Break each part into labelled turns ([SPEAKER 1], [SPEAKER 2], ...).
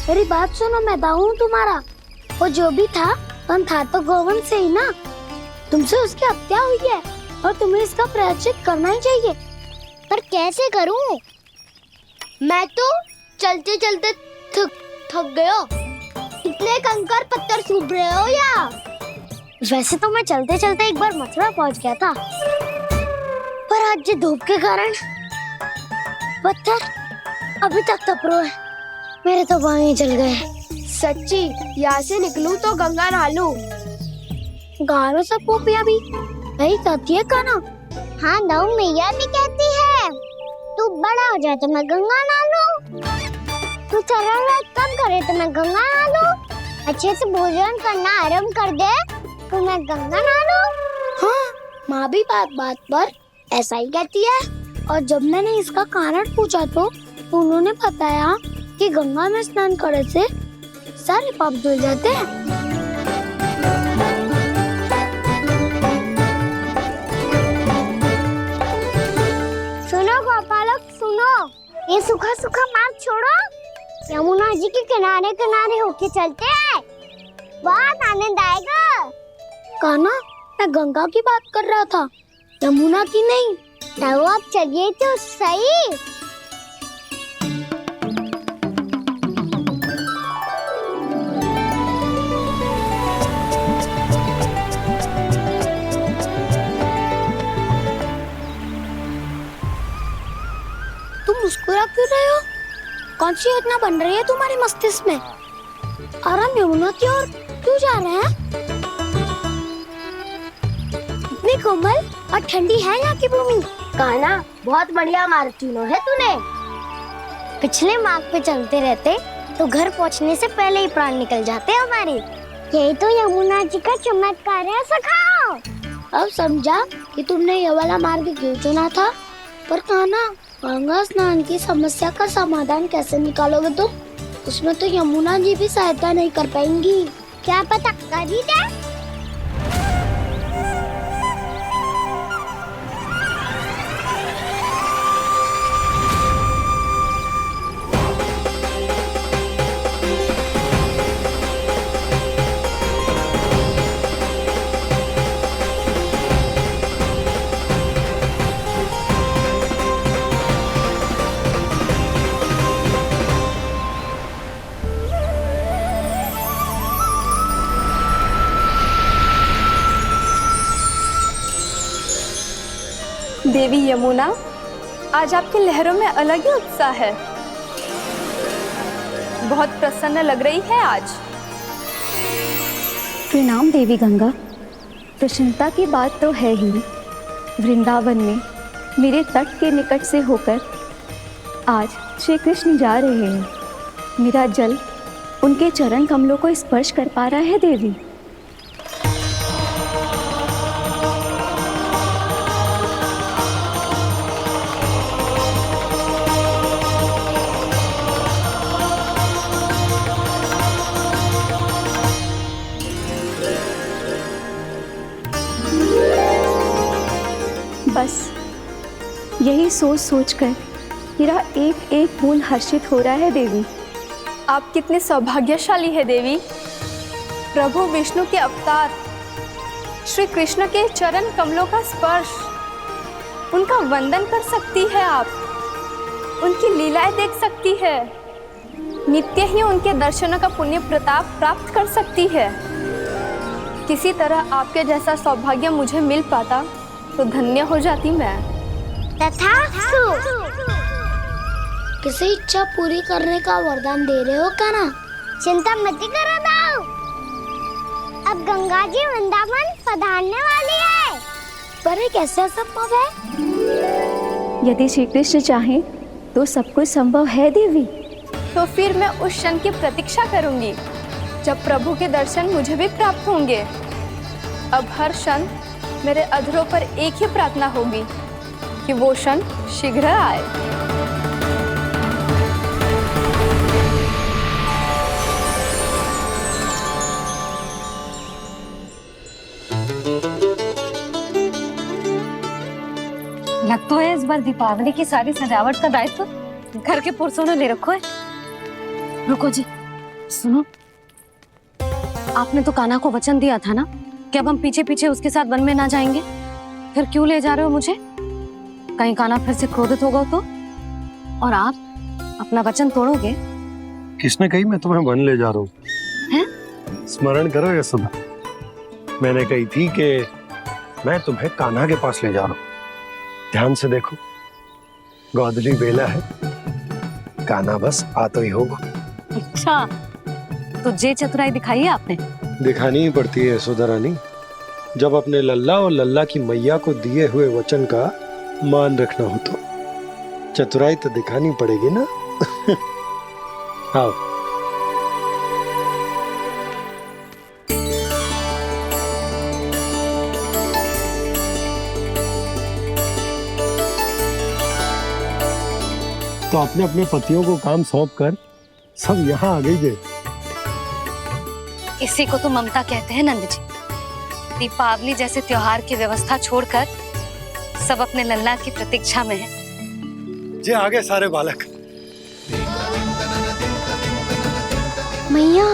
[SPEAKER 1] मेरी बात सुनो, मैं दाऊ हूँ तुम्हारा। वो जो भी था तो गोवन से ही ना। तुमसे उसकी हत्या हुई है और तुम्हें इसका प्रायश्चित करना ही चाहिए।
[SPEAKER 2] पर कैसे करूं? मैं तो चलते चलते थक गया। इतने कंकर पत्थर सूख रहे हो या?
[SPEAKER 1] वैसे तो मैं चलते चलते एक बार मथुरा पहुंच गया था, पर आज ये धूप के कारण पत्थर अभी तक तप रहे हैं। मेरे तो पाँव ही जल गए।
[SPEAKER 2] सच्ची, यहाँ से निकलूं तो गंगा नहा लूं।
[SPEAKER 1] गाँव में सब पोपिया भी यही कहती है काना।
[SPEAKER 2] हाँ, दाऊ मैया भी कहती है तू बड़ा हो जाए तो मैं गंगा नहा लूं, तू चरण कम करे तो मैं गंगा नहा लूं, अच्छे से भोजन करना आरंभ कर दे तो मैं गंगा नहा लूं।
[SPEAKER 1] हाँ, माँ भी बात बात पर ऐसा ही कहती है। और जब मैंने इसका कारण पूछा तो उन्होंने बताया कि गंगा में स्नान करने से सारे पाप धुल जाते हैं।
[SPEAKER 2] सुनो गोपालक, सुनो, ये सूखा सूखा मार्ग छोड़ो, यमुना जी के किनारे किनारे होके चलते हैं, बहुत आनंद आएगा।
[SPEAKER 1] काना, मैं गंगा की बात कर रहा था, यमुना की नहीं।
[SPEAKER 2] तो आप चलिए तो सही।
[SPEAKER 1] तुम मुस्कुरा क्यों रहे हो? कौन सी योजना बन रही है तुम्हारे मस्तिष्क में? और हम यमुना की ओर क्यों जा रहे हैं? इतनी कोमल और ठंडी है यहाँ की भूमि।
[SPEAKER 2] कान्हा, बहुत बढ़िया मार्ग चुना है तूने।
[SPEAKER 1] पिछले मार्ग पे चलते रहते तो घर पहुँचने से पहले ही प्राण निकल जाते हमारे।
[SPEAKER 2] यही तो यमुना जी का चमत्कार है सखाओ।
[SPEAKER 1] अब समझा कि तुमने ये वाला मार्ग क्यों चुना था। पर कान्हा, गंगा स्नान की समस्या का समाधान कैसे निकालोगे तुम? उसमें तो यमुना जी भी सहायता नहीं कर पाएंगी।
[SPEAKER 2] क्या पता कर ही दे।
[SPEAKER 3] देवी यमुना, आज आपकी लहरों में अलग ही उत्साह है। बहुत प्रसन्न लग रही है आज।
[SPEAKER 4] प्रणाम देवी गंगा। प्रसन्नता की बात तो है ही। वृंदावन में मेरे तट के निकट से होकर आज श्री कृष्ण जा रहे हैं। मेरा जल उनके चरण कमलों को स्पर्श कर पा रहा है देवी। बस यही सोच सोचकर मेरा एक एक फूल हर्षित हो रहा है देवी।
[SPEAKER 3] आप कितने सौभाग्यशाली है देवी। प्रभु विष्णु के अवतार श्री कृष्ण के चरण कमलों का स्पर्श, उनका वंदन कर सकती है आप, उनकी लीलाएं देख सकती है, नित्य ही उनके दर्शनों का पुण्य प्रताप प्राप्त कर सकती है। किसी तरह आपके जैसा सौभाग्य मुझे मिल पाता तो धन्य हो जाती मैं।
[SPEAKER 2] तथास्तु।
[SPEAKER 1] किसी इच्छा पूरी करने का वरदान दे रहे हो कान्हा?
[SPEAKER 2] चिंता मत करो दाऊ, अब गंगा जी वृंदावन पधारने वाली है।
[SPEAKER 1] पर ये कैसे संभव है?
[SPEAKER 4] यदि श्री कृष्ण चाहें तो सब कुछ संभव है देवी।
[SPEAKER 3] तो फिर मैं उस क्षण की प्रतीक्षा करूंगी जब प्रभु के दर्शन मुझे भी प्राप्त होंगे। अब हर क्षण मेरे अधरों पर एक ही प्रार्थना होगी कि वो क्षण शीघ्र आए।
[SPEAKER 5] लगता है इस बार दीपावली की सारी सजावट का दायित्व घर के पुरुषों ने ले रखा है। रुको जी, सुनो, आपने तो कान्हा को वचन दिया था ना कि अब हम पीछे पीछे उसके साथ वन में ना जाएंगे। फिर क्यों ले जा रहे हो मुझे? कहीं कान्हा फिर से क्रोधित होगा तो? और आप अपना वचन तोड़ोगे?
[SPEAKER 6] किसने कही मैं तुम्हें वन ले जा रहा हूँ? स्मरण करो यशोदा, मैंने कही थी कि मैं तुम्हें कान्हा के पास ले जा रहा हूँ। ध्यान से देखो, गोदली बेला है, कान्हा बस आ तो ही होगा।
[SPEAKER 5] अच्छा, तो जे चतुराई दिखाई है आपने?
[SPEAKER 6] दिखानी ही पड़ती है यशोदा रानी, जब अपने लल्ला और लल्ला की मैया को दिए हुए वचन का मान रखना हो तो चतुराई तो दिखानी पड़ेगी ना। आओ। तो अपने अपने पतियों को काम सौंप कर सब यहाँ आ गई थे।
[SPEAKER 5] इसी को तो ममता कहते हैं नंद जी। दीपावली जैसे त्योहार की व्यवस्था छोड़कर सब अपने लल्ला की प्रतीक्षा में हैं।
[SPEAKER 6] जे आगे सारे बालक।
[SPEAKER 1] मैया,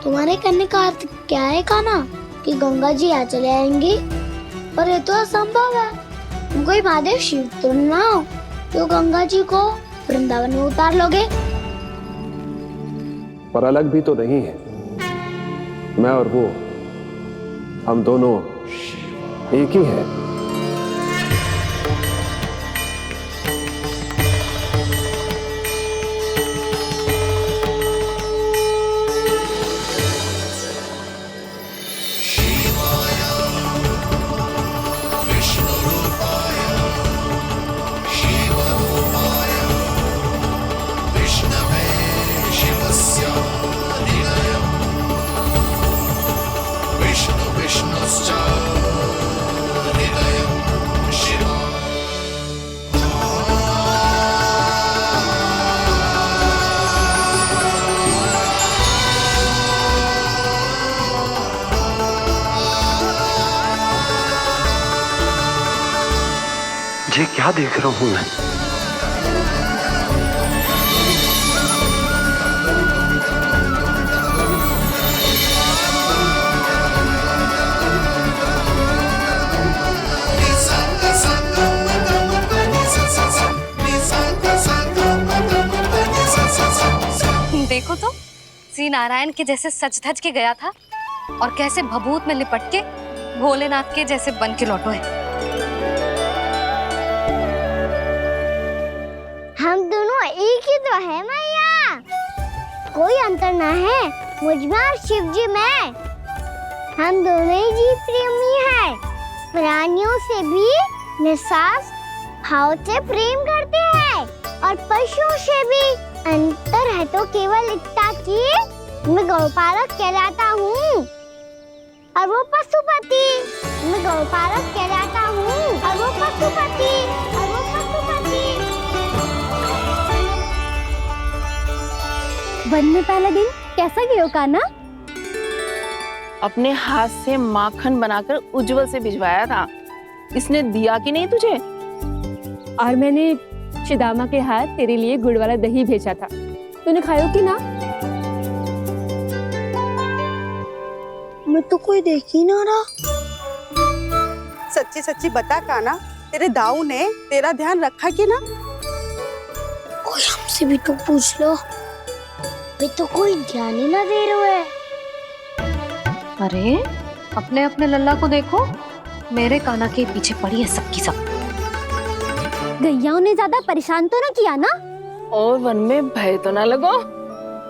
[SPEAKER 1] तुम्हारे करने का अर्थ क्या है कान्हा? कि गंगा जी आ चले आएंगी? पर ये तो असंभव है। तुम कोई महादेव शिव तो ना हो तो गंगा जी को वृंदावन में उतार लोगे?
[SPEAKER 7] पर अलग भी तो नहीं है। मैं और वो, हम दोनों एक ही हैं।
[SPEAKER 6] ये क्या देख रहा हूँ मैं?
[SPEAKER 5] देखो तो, श्री नारायण के जैसे सच धज के गया था और कैसे भभूत में लिपट के भोलेनाथ के जैसे बन के लौटो है।
[SPEAKER 2] हम दोनों एक ही तो है मैया, कोई अंतर ना है मुझ में और शिव जी में। हम दोनों ही जीव प्रेमी हैं, प्राणियों से भी निस्वार्थ भाव से प्रेम करते हैं और पशुओं से भी। अंतर है तो केवल इतना कि मैं गौपालक कहलाता हूँ और वो पशुपति। मैं गौपालक कहलाता हूँ और वो पशुपति।
[SPEAKER 4] वन में पहला दिन कैसा गया कान्हा?
[SPEAKER 8] अपने हाथ से माखन बनाकर उज्जवल से भिजवाया था। इसने दिया कि नहीं तुझे?
[SPEAKER 4] और मैंने शिदामा के हाथ तेरे लिए गुड़ वाला दही भेजा था, तूने खायो कि ना?
[SPEAKER 1] मैं तो कोई देख ही ना रहा।
[SPEAKER 9] सच्ची सच्ची बता कान्हा, तेरे दाऊ ने तेरा ध्यान रखा कि ना?
[SPEAKER 1] कोई हमसे भी तो पूछ लो, वे तो कोई ध्यान ही ना दे रहे है।
[SPEAKER 5] अरे अपने अपने लल्ला को देखो, मेरे कान्हा के पीछे पड़ी है सबकी सब।
[SPEAKER 4] गैयाओं ने ज्यादा परेशान तो ना किया ना?
[SPEAKER 8] और वन में भय तो ना लगो?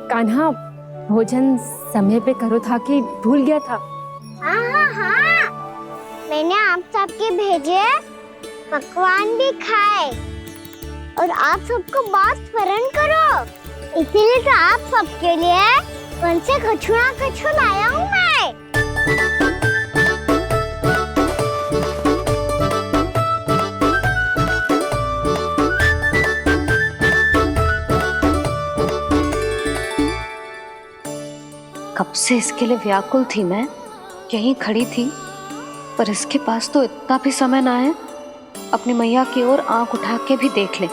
[SPEAKER 4] कान्हा भोजन समय पे करो था कि भूल गया था?
[SPEAKER 2] हाँ, मैंने आप सबके भेजे पकवान भी खाए और आप सबको बात स्मरण करो, इसीलिए तो आप सबके लिए वन से कछुआ कछु लाया हूँ मैं।
[SPEAKER 5] कब से इसके लिए व्याकुल थी मैं, यहीं खड़ी थी, पर इसके पास तो इतना भी समय ना है अपनी मैया की ओर आंख उठा के भी देख ले।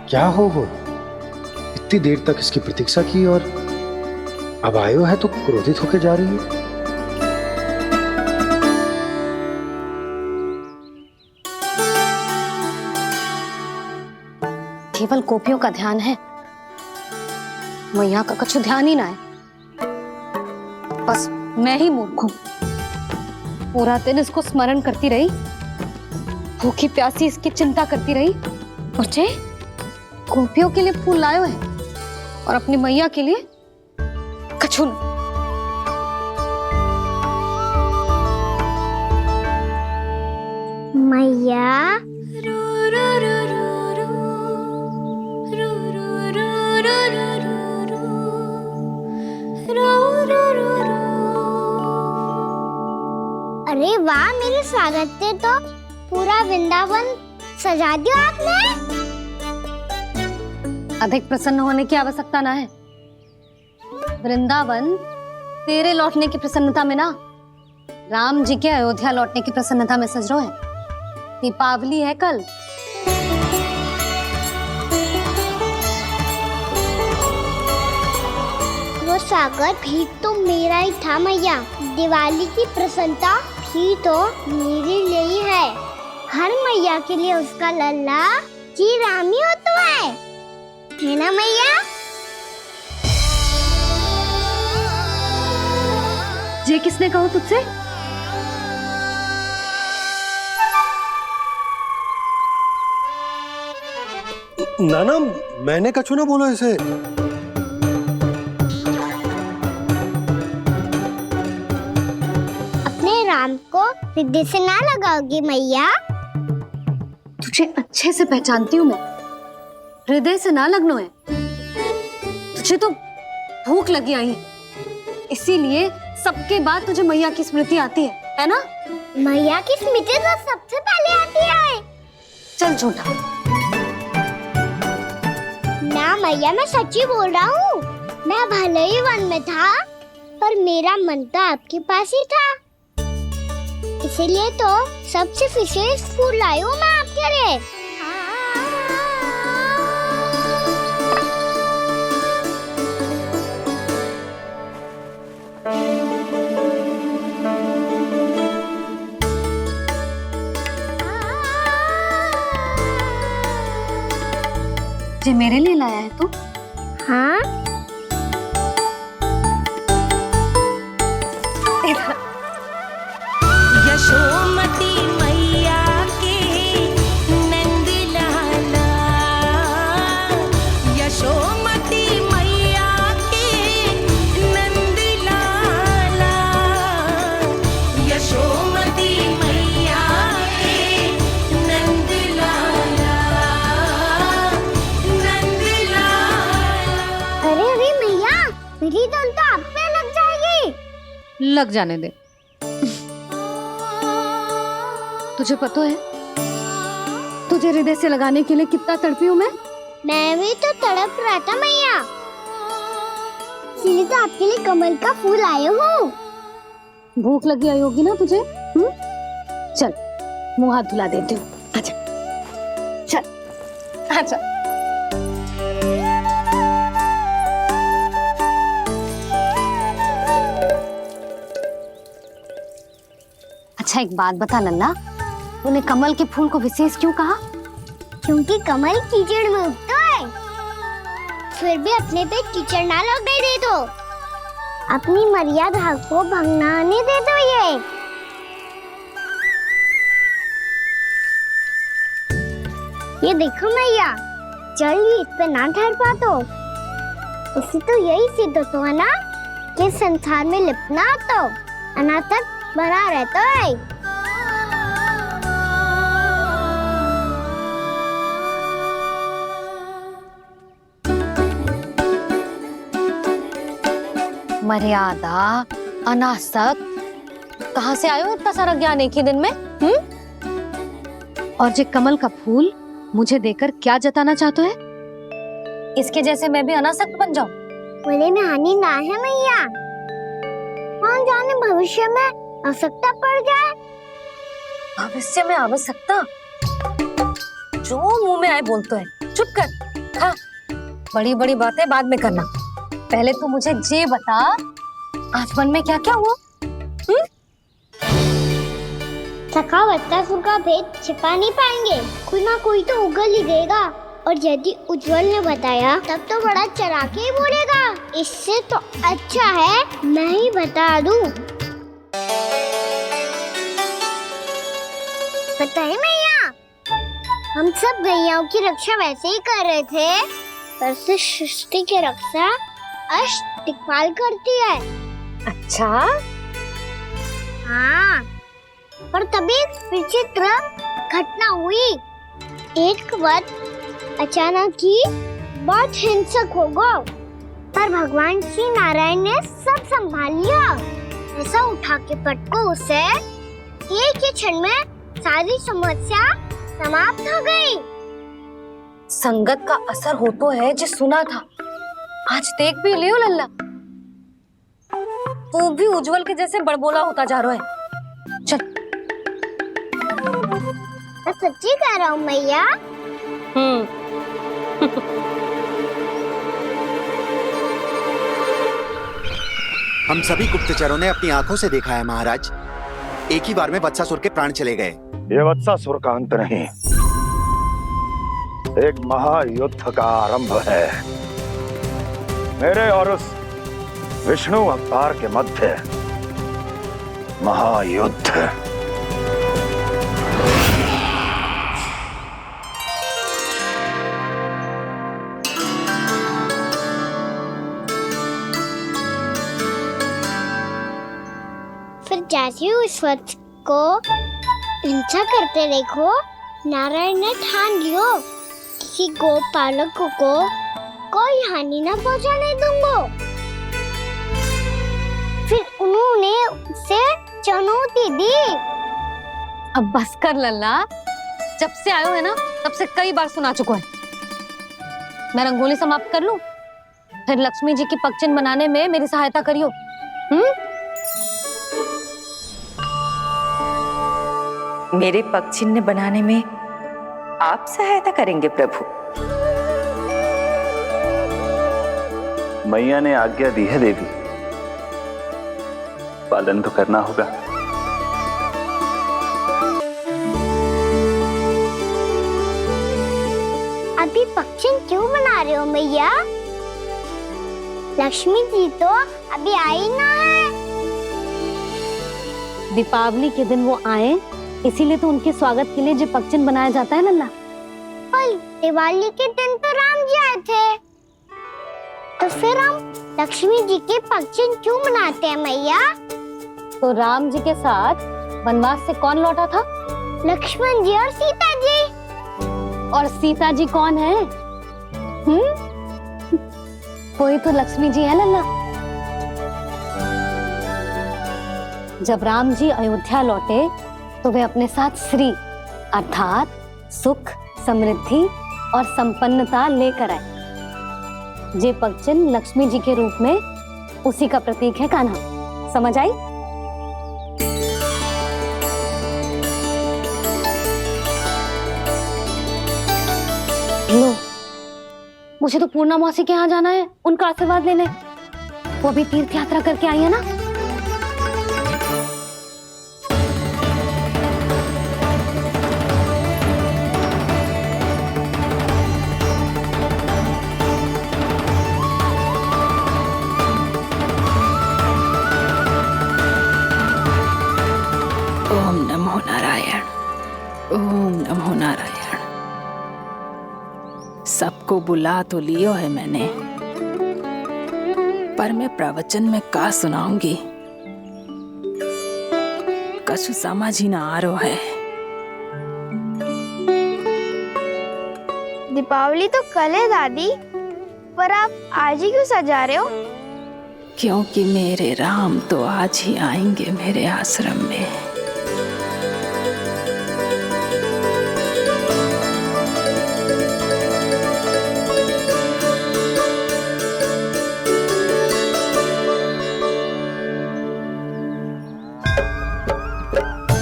[SPEAKER 6] क्या हो वो? इतनी देर तक इसकी प्रतीक्षा की और अब आयो है तो क्रोधित होकर जा रही है।
[SPEAKER 5] केवल गोपियों का ध्यान है, मैया का कुछ ध्यान ही ना है। बस मैं ही मूर्ख हूं, पूरा दिन इसको स्मरण करती रही, भूखी प्यासी इसकी चिंता करती रही, और जे गोपियों के लिए फूल लायो है और अपनी मैया के लिए कछु न।
[SPEAKER 2] मैया अरे वाह, मेरे स्वागत से तो पूरा वृंदावन सजा दिया आपने।
[SPEAKER 5] अधिक प्रसन्न होने की आवश्यकता ना है। वृंदावन तेरे लौटने की प्रसन्नता में ना, राम जी के अयोध्या लौटने की प्रसन्नता में सज रहे हैं। दीपावली है कल।
[SPEAKER 2] वो स्वागत भी तो मेरा ही था मैया। दिवाली की प्रसन्नता भी तो मेरे लिए ही है। हर मैया के लिए उसका लल्ला जी राम ही होता है ना मैया?
[SPEAKER 5] ये किसने कहा तुझसे?
[SPEAKER 6] नाना, मैंने कछु ना बोला इसे।
[SPEAKER 2] अपने राम को हृदय से ना लगाओगी मैया?
[SPEAKER 5] तुझे अच्छे से पहचानती हूँ मैं, हृदय से ना लगनो है। तुझे तो भूख लगी आई है, इसीलिए सबके बाद तुझे मैया की स्मृति आती है ना?
[SPEAKER 2] मैया की स्मृति तो सबसे पहले आती है।
[SPEAKER 5] चल झूठा।
[SPEAKER 2] ना मैया, मैं सच्ची बोल रहा हूँ। मैं भले ही वन में था, पर मेरा मन तो आपके पास ही था। इसीलिए तो सबसे विशेष फूल लाई हूँ मैं आपके लिए।
[SPEAKER 5] ये मेरे लिए लाया है तू?
[SPEAKER 2] हाँ,
[SPEAKER 10] यशोमती मैया के नंद लाला, यशोमती मैया के नंद लाला, यशोमती मैया के नंद लाला, नंद लाला।
[SPEAKER 2] अरे अरे मैया, मेरी धुन तो आप पे लग जाएगी।
[SPEAKER 5] लग जाने दे। तुझे पता है तुझे हृदय से लगाने के लिए कितना तड़पी हूँ मैं?
[SPEAKER 2] मैं भी तो तड़प रहा था मैया, इसीलिए तो आपके लिए कमल का फूल आए हूँ।
[SPEAKER 5] भूख लगी आई होगी ना तुझे? चल मुंह हाथ धुला देती हूँ। आजा, चल आजा। अच्छा एक बात बता लल्ला, तूने कमल के फूल को विशेष क्यों कहा?
[SPEAKER 2] क्योंकि कमल कीचड़ में उगता है, फिर भी अपने पे कीचड़ ना लगने दे दो। अपनी मर्यादा को भंग ना आने दे दो। ये देखो मैया, जल ही इस पे ना ठहर पा तो इसी तो यही सिद्ध होता है ना कि संसार में लिपना तो अनाथक बना रहता है।
[SPEAKER 5] मर्यादा, अनासक, कहाँ से आयो इतना सारा ज्ञान एक ही दिन में? और ये कमल का फूल मुझे देकर क्या जताना चाहते है? इसके जैसे मैं भी अनासक्त बन जाऊं?
[SPEAKER 2] बोले में हानि ना है मैया, कौन जाने भविष्य में आवश्यकता पड़ जाए।
[SPEAKER 5] भविष्य में आवश्यकता? जो मुंह में आए बोलते हैं, चुप कर। हाँ, बड़ी बड़ी बातें बाद में करना, पहले तू मुझे ये बता आज मन में क्या क्या हुआ?
[SPEAKER 2] सखा बत्तासुर का भेद छिपा नहीं पाएंगे, कोई ना कोई तो उगल ही देगा। और यदि उज्जवल ने बताया तब तो बड़ा चला के ही बोलेगा। इससे तो अच्छा है मैं ही बता दूं। पता है मैया, हम सब गैयाओं की रक्षा वैसे ही कर रहे थे, पर से सृष्टि की रक्षा अष्टदिक्पाल करती है।
[SPEAKER 5] अच्छा,
[SPEAKER 2] हाँ, पर तभी विचित्र घटना हुई। एक वक्त अचानक ही बहुत हिंसक हो गया, पर भगवान श्री नारायण ने सब संभाल लिया। ऐसा उठा के पटको उसे, एक ही क्षण में सारी समस्या समाप्त हो गई।
[SPEAKER 5] संगत का असर हो तो है जो सुना था, आज देख भी लियो लल्ला, तू भी उज्जवल के जैसे बड़बोला होता जा रहा है। चल।
[SPEAKER 2] मैं सच्ची कह रहा हूँ मैया।
[SPEAKER 11] हम सभी गुप्तचरों ने अपनी आंखों से देखा है महाराज, एक ही बार में वत्सासुर के प्राण चले गए।
[SPEAKER 6] ये वत्सासुर का अंत नहीं, एक महायुद्ध का आरंभ है। मेरे और उस विष्णु अवतार के मध्य महायुद्ध।
[SPEAKER 2] फिर जैसे ही उस वक्त को हिंसा करते देखो, नारायण ने ठान लियो किसी गोपालक को कोई हानि न पहुंचाने दूंगा। फिर उन्होंने उसे चुनौती दी।
[SPEAKER 5] अब बस कर लल्ला, जब से आयो है ना तब से कई बार सुना चुका है। मैं रंगोली समाप्त कर लूं, फिर लक्ष्मी जी की पगचिन बनाने में मेरी सहायता करियो।
[SPEAKER 12] मेरे पगचिन्ह बनाने में आप सहायता करेंगे प्रभु?
[SPEAKER 7] मैया ने आज्ञा दी है देवी, पालन तो करना होगा।
[SPEAKER 2] अभी पक्षी क्यों बना रहे हो मैया? लक्ष्मी जी तो अभी आई ना है।
[SPEAKER 5] दीपावली के दिन वो आए, इसीलिए तो उनके स्वागत के लिए जो पगचिन बनाया जाता है लल्ला।
[SPEAKER 2] पर दिवाली के दिन तो राम जी आए थे, तो फिर हम लक्ष्मी जी के पगचिन क्यों बनाते हैं मैया?
[SPEAKER 5] तो राम जी के साथ वनवास से कौन लौटा था?
[SPEAKER 2] लक्ष्मण जी और सीता जी।
[SPEAKER 5] और सीता जी कौन है? कोई तो लक्ष्मी जी है लल्ला। जब राम जी अयोध्या लौटे तो वे अपने साथ श्री अर्थात सुख, समृद्धि और संपन्नता लेकर आए। जे पगचिन लक्ष्मी जी के रूप में उसी का प्रतीक है कान्हा। समझ आई? लो, मुझे तो पूर्णा मौसी के यहाँ जाना है, उनका आशीर्वाद लेने। वो भी तीर्थ यात्रा करके आई है ना।
[SPEAKER 12] ओम नमो नारायण, ओम नमो नारायण। सबको बुला तो लियो है मैंने, पर मैं प्रवचन में का सुनाऊंगी, कछु समझ ही ना आ रहा है।
[SPEAKER 2] दीपावली तो कल है दादी, पर आप आज ही क्यों सजा रहे हो?
[SPEAKER 8] क्योंकि मेरे राम तो आज ही आएंगे मेरे आश्रम में।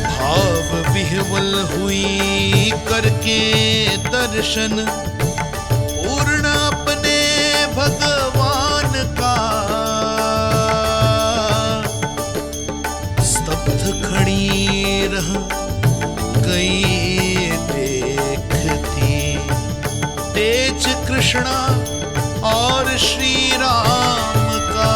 [SPEAKER 13] भाव विह्वल हुई करके दर्शन पूर्ण अपने भगवान का, स्तब्ध खड़ी रह गई देखती तेज कृष्णा और श्री राम का।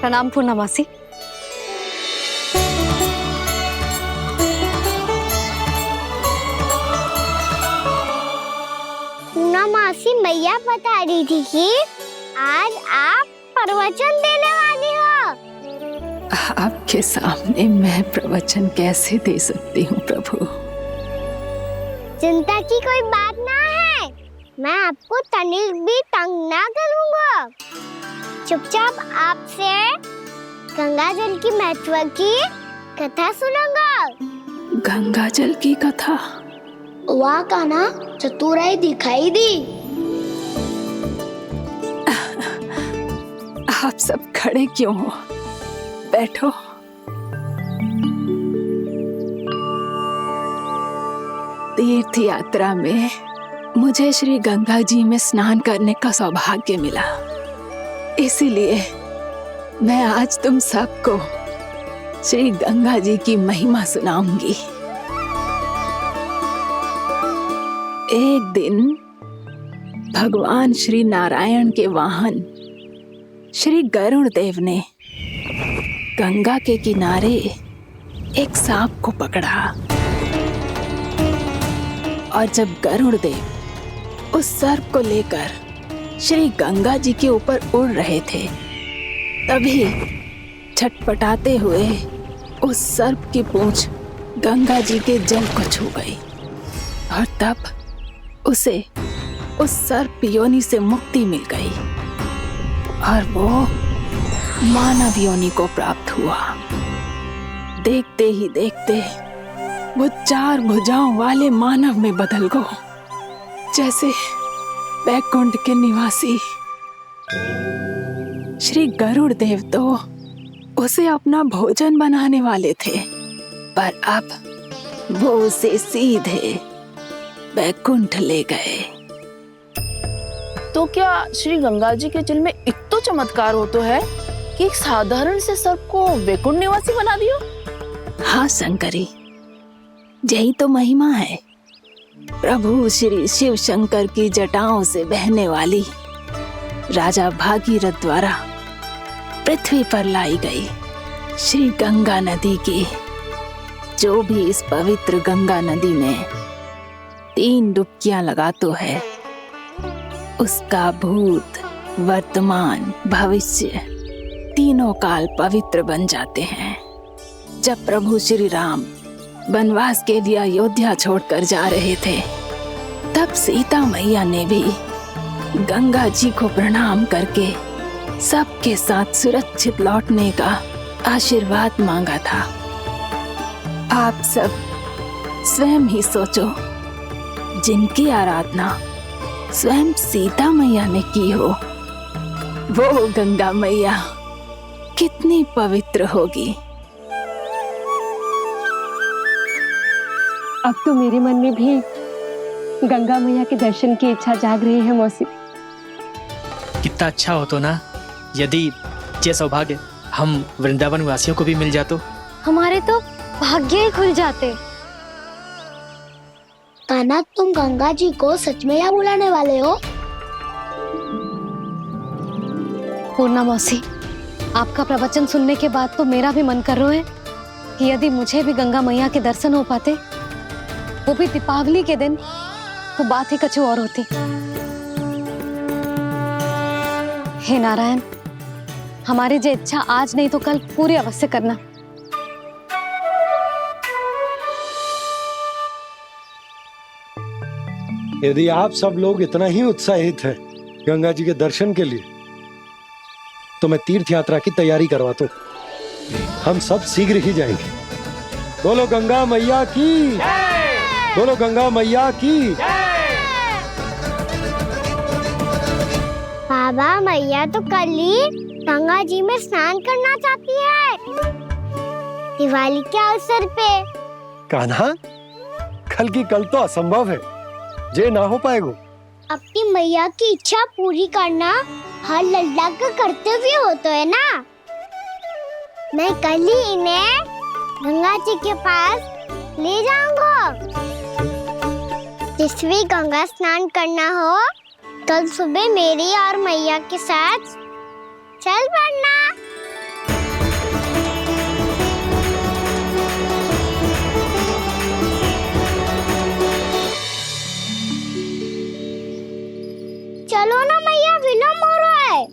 [SPEAKER 5] प्रणाम पूर्णमासी।
[SPEAKER 2] पूर्णमासी मैया बता रही थी कि आज आप प्रवचन देने वाली हो।
[SPEAKER 8] आपके सामने मैं प्रवचन कैसे दे सकती हूँ प्रभु?
[SPEAKER 2] चिंता की कोई बात ना है, मैं आपको तनिक भी तंग ना करूँगा। चुपचाप आपसे गंगा जल की महत्व की कथा सुनूंगा।
[SPEAKER 8] गंगा जल की कथा?
[SPEAKER 2] वाह कान्हा, चतुराई दिखाई दी।
[SPEAKER 8] आप सब खड़े क्यों हो? बैठो। तीर्थ यात्रा में मुझे श्री गंगा जी में स्नान करने का सौभाग्य मिला, इसीलिए मैं आज तुम सबको श्री गंगा जी की महिमा सुनाऊंगी। एक दिन भगवान श्री नारायण के वाहन श्री गरुड़ देव ने गंगा के किनारे एक सांप को पकड़ा, और जब गरुड़ देव उस सर्प को लेकर श्री गंगा जी के ऊपर उड़ रहे थे, तभी छटपटाते हुए उस सर्प की पूंछ गंगा जी के जल को छू गई, और तब उसे उस सर्प योनि से मुक्ति मिल गई और वो मानव योनि को प्राप्त हुआ। देखते ही देखते वो 4 भुजाओं वाले मानव में बदल गो, जैसे वैकुंठ के निवासी। श्री गरुड़ देव तो उसे अपना भोजन बनाने वाले थे, पर अब वो उसे सीधे वैकुंठ ले गए। तो क्या श्री गंगा जी के जल में इतना चमत्कार हो तो है कि एक साधारण से सर्प को वैकुंठ निवासी बना दियो?
[SPEAKER 12] हाँ शंकरी, यही तो महिमा है। प्रभु श्री शिव शंकर की जटाओं से बहने वाली राजा भागीरथ द्वारा पृथ्वी पर लाई गई श्री गंगा नदी की, जो भी इस पवित्र गंगा नदी में 3 डुबकियां लगातो है, उसका भूत, वर्तमान, भविष्य तीनों काल पवित्र बन जाते हैं। जब प्रभु श्री राम वनवास के लिए अयोध्या छोड़कर जा रहे थे, तब सीता मैया ने भी गंगा जी को प्रणाम करके सबके साथ सुरक्षित लौटने का आशीर्वाद मांगा था। आप सब स्वयं ही सोचो, जिनकी आराधना स्वयं सीता मैया ने की हो, वो गंगा मैया कितनी पवित्र होगी।
[SPEAKER 14] अब तो मेरे मन में भी गंगा मैया के दर्शन की इच्छा जाग रही है मौसी।
[SPEAKER 15] कितना अच्छा हो तो ना यदि ये सौभाग्य हम वृंदावन वासियों को भी मिल जातो।
[SPEAKER 1] हमारे तो भाग्य ही खुल जाते।
[SPEAKER 2] कान्हा, तुम गंगा जी को सच में यहाँ बुलाने वाले हो?
[SPEAKER 5] पूर्णा मौसी, आपका प्रवचन सुनने के बाद तो मेरा भी मन कर रहा है कि यदि मुझे भी गंगा मैया के दर्शन हो पाते, वो भी दीपावली के दिन, तो बात ही कुछ और होती। हे नारायण, हमारी जो इच्छा आज नहीं तो कल पूरी अवश्य करना।
[SPEAKER 6] यदि आप सब लोग इतना ही उत्साहित हैं गंगा जी के दर्शन के लिए, तो मैं तीर्थ यात्रा की तैयारी करवाता हूँ। हम सब शीघ्र ही जाएंगे। बोलो गंगा मैया की, बोलो गंगा मैया की।
[SPEAKER 2] बाबा, मैया तो कल ही गंगा जी में स्नान करना चाहती है, दिवाली के अवसर पे।
[SPEAKER 6] कान्हा, कल की कल तो असंभव है, जे ना हो पाएगा।
[SPEAKER 2] अपनी मैया की इच्छा पूरी करना हर लल्ला का कर्तव्य होता है ना। मैं कल ही इन्हें गंगा जी के पास ले जाऊंगा। जिस भी गंगा स्नान करना हो, कल सुबह मेरी और मैया के साथ चल पड़ना। चलो ना मैया, विलम्ब हो रहा है।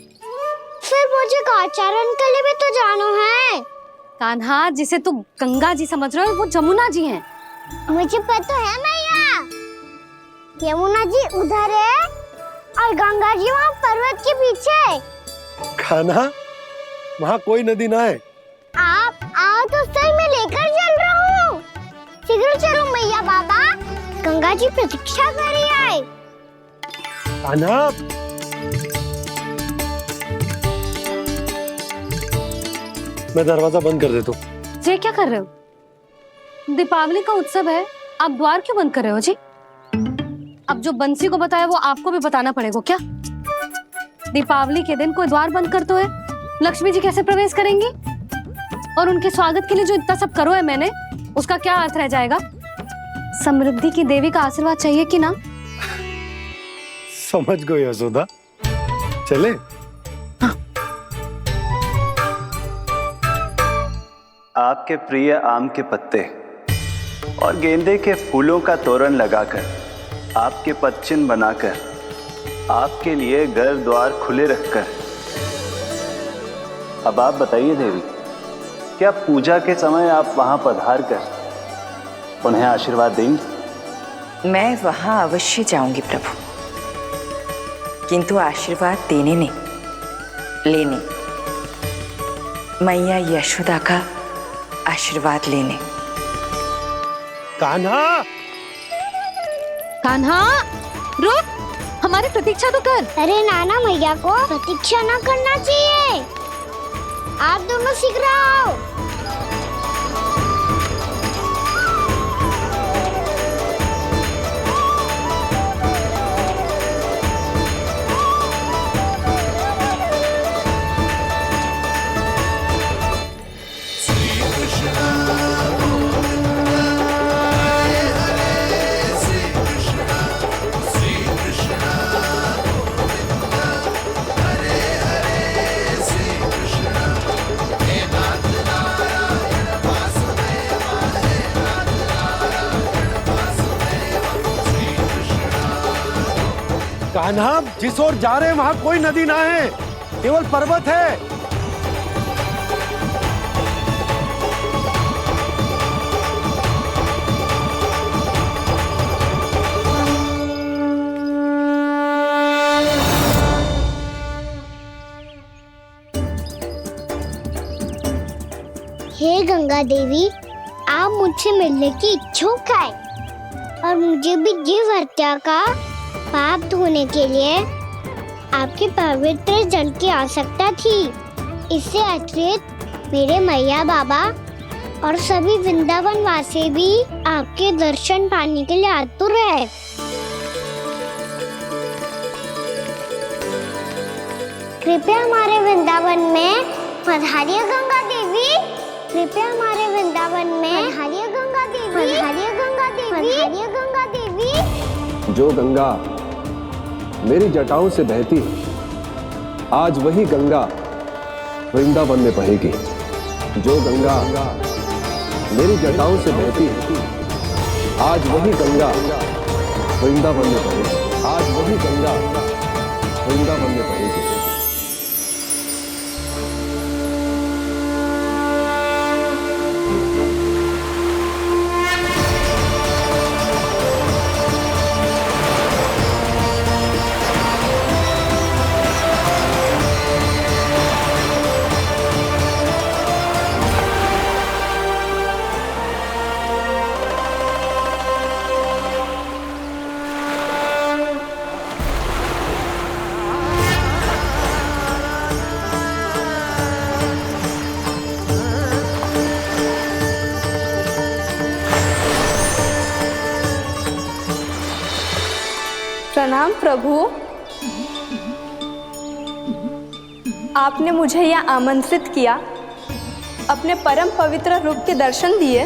[SPEAKER 2] फिर मुझे काचारण के लिए भी तो जाना है।
[SPEAKER 5] कान्हा, जिसे तू गंगा जी समझ रहे हो, वो जमुना जी हैं।
[SPEAKER 2] मुझे पता है मैया, यमुना जी उधर है और गंगा जी वहाँ पर्वत के पीछे।
[SPEAKER 6] कान्हा, वहाँ कोई नदी ना है।
[SPEAKER 2] आप आओ तो सही, मैं लेकर चल रहा हूँ। शीघ्र चलो मैया। बाबा, गंगा जी प्रतीक्षा कर रही है।
[SPEAKER 6] कान्हा, मैं दरवाजा बंद कर देता हूँ।
[SPEAKER 5] जी क्या कर रहे हो? दीपावली का उत्सव है, आप द्वार क्यों बंद कर रहे हो जी? अब जो बंसी को बताया वो आपको भी बताना पड़ेगा क्या? दीपावली के दिन कोई द्वार बंद कर तो है, लक्ष्मी जी कैसे प्रवेश करेंगी? और उनके स्वागत के लिए जो इतना सब करो है मैंने, उसका क्या अर्थ रह जाएगा? समृद्धि की देवी का आशीर्वाद चाहिए कि ना?
[SPEAKER 6] समझ गई यशोदा, चले।
[SPEAKER 16] आपके प्रिय आम के पत्ते और गेंदे के फूलों का तोरण लगाकर, आपके पदचिन्ह बनाकर, आपके लिए घर द्वार खुले रखकर, अब आप बताइए देवी, क्या पूजा के समय आप वहां पधार कर उन्हें आशीर्वाद देंगी?
[SPEAKER 17] मैं वहां अवश्य जाऊंगी प्रभु, किंतु आशीर्वाद देने नहीं, लेने, मैया यशोदा का आशीर्वाद लेने।
[SPEAKER 6] कान्हा,
[SPEAKER 5] कान्हा, रुक, हमारी प्रतीक्षा तो कर।
[SPEAKER 2] अरे नाना, मैया को प्रतीक्षा ना करना चाहिए। आप दोनों शीघ्र आओ।
[SPEAKER 6] कान्हा, जिस ओर जा रहे हैं वहां कोई नदी ना है, केवल पर्वत है।
[SPEAKER 2] हे गंगा देवी, आप मुझसे मिलने की इच्छुक है और मुझे भी जीव हत्या का पाप धोने के लिए आपके पवित्र जल की आवश्यकता थी। इससे अतिरिक्त मेरे मैया बाबा और सभी वृंदावन वासी भी आपके दर्शन पाने के लिए आतुर है। कृपया हमारे वृंदावन में पधारिए गंगा देवी। कृपया हमारे वृंदावन में पधारिए गंगा देवी। पधारिए गंगा देवी। पधारिए गंगा देवी।
[SPEAKER 7] जो गंगा मेरी जटाओं से बहती है, आज वही गंगा वृंदावन में बहेगी। जो गंगा मेरी जटाओं से बहती है, आज वही गंगा वृंदावन में बहेगी। आज वही गंगा वृंदावन में बहेगी।
[SPEAKER 3] प्रणाम प्रभु। आपने मुझे यह आमंत्रित किया, अपने परम पवित्र रूप के दर्शन दिए।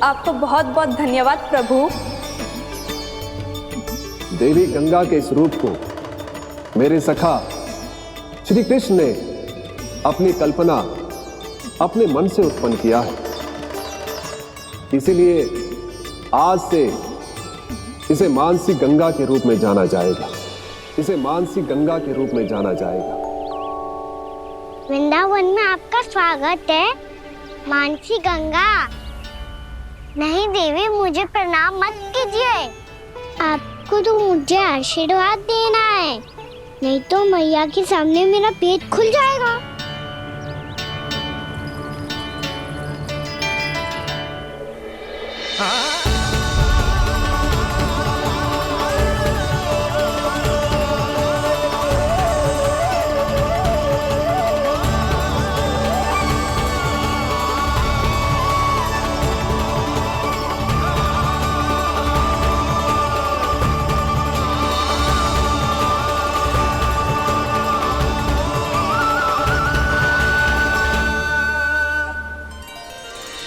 [SPEAKER 3] आपको बहुत बहुत धन्यवाद प्रभु।
[SPEAKER 7] देवी गंगा के इस रूप को मेरे सखा श्री कृष्ण ने अपनी कल्पना अपने मन से उत्पन्न किया है। इसीलिए आज से इसे मानसी गंगा के रूप में जाना जाएगा। इसे मानसी गंगा के रूप में जाना जाएगा।
[SPEAKER 2] वृंदावन में आपका स्वागत है मानसी गंगा। नहीं देवी, मुझे प्रणाम मत कीजिए। आपको तो मुझे आशीर्वाद देना है, नहीं तो मैया के सामने मेरा पेट खुल जाएगा।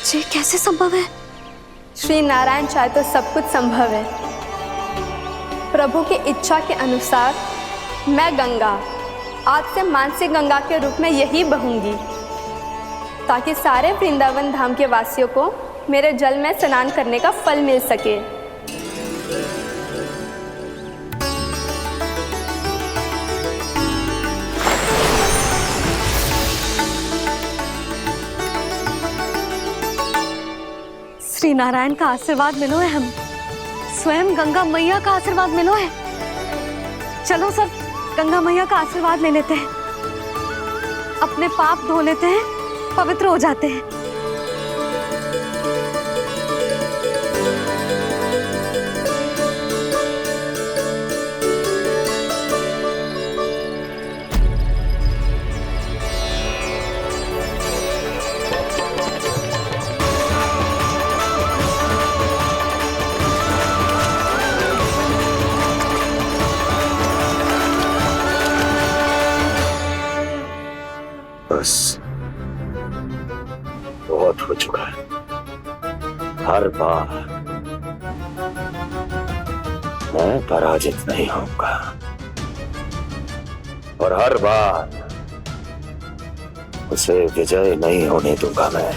[SPEAKER 5] ये कैसे संभव है?
[SPEAKER 3] श्री नारायण चाहे तो सब कुछ संभव है। प्रभु की इच्छा के अनुसार मैं गंगा आज से मानसी गंगा के रूप में यही बहूंगी, ताकि सारे वृंदावन धाम के वासियों को मेरे जल में स्नान करने का फल मिल सके।
[SPEAKER 5] श्री नारायण का आशीर्वाद मिलो है, हम स्वयं गंगा मैया का आशीर्वाद मिलो है। चलो सब गंगा मैया का आशीर्वाद ले लेते हैं, अपने पाप धो लेते हैं, पवित्र हो जाते हैं।
[SPEAKER 18] बस बहुत हो चुका है। हर बार मैं पराजित नहीं होऊंगा और हर बार उसे विजय नहीं होने दूंगा मैं।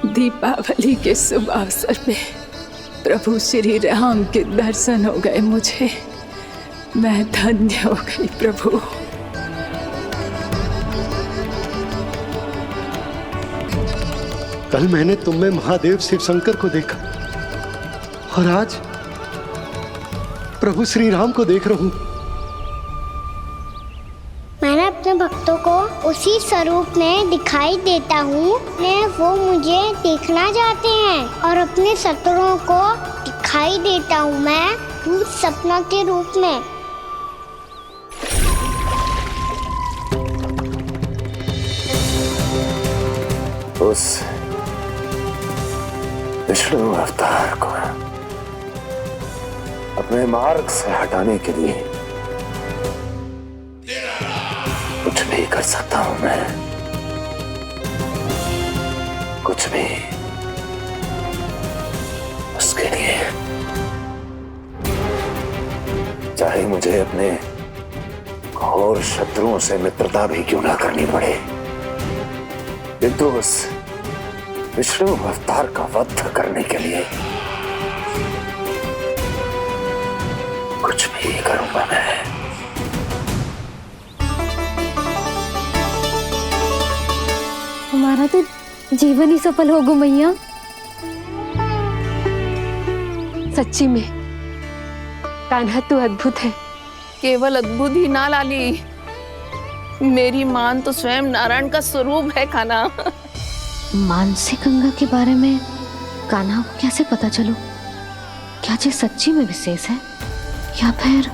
[SPEAKER 12] दीपावली के शुभ अवसर पे प्रभु श्री राम के दर्शन हो गए मुझे। मैं धन्य हो गई प्रभु।
[SPEAKER 6] कल मैंने तुम में महादेव शिव शंकर को देखा। और आज प्रभु श्री राम को देख रहा हूं।
[SPEAKER 2] मैंने अपने भक्तों को उसी स्वरूप में दिखाई देता हूँ वो मुझे देखना चाहते हैं, और अपने शत्रुओं को दिखाई देता हूँ मैं भूत सपना के रूप में।
[SPEAKER 18] उस विष्णु अवतार को अपने मार्ग से हटाने के लिए कुछ भी कर सकता हूं मैं, कुछ भी। उसके लिए चाहे मुझे अपने घोर शत्रुओं से मित्रता भी क्यों ना करनी पड़े, किंतु उस विष्णु अवतार का वध करने के लिए कुछ भी करूंगा मैं।
[SPEAKER 5] हमारा तो जीवन ही सफल होगा मैया।
[SPEAKER 14] सच्ची में कान्हा तू अद्भुत है।
[SPEAKER 8] केवल अद्भुत ही ना लाली, मेरी मान तो स्वयं नारायण का स्वरूप है कान्हा।
[SPEAKER 5] मानसी गंगा के बारे में कान्हा को कैसे पता चलो? क्या ये सच्ची में विशेष है, या फिर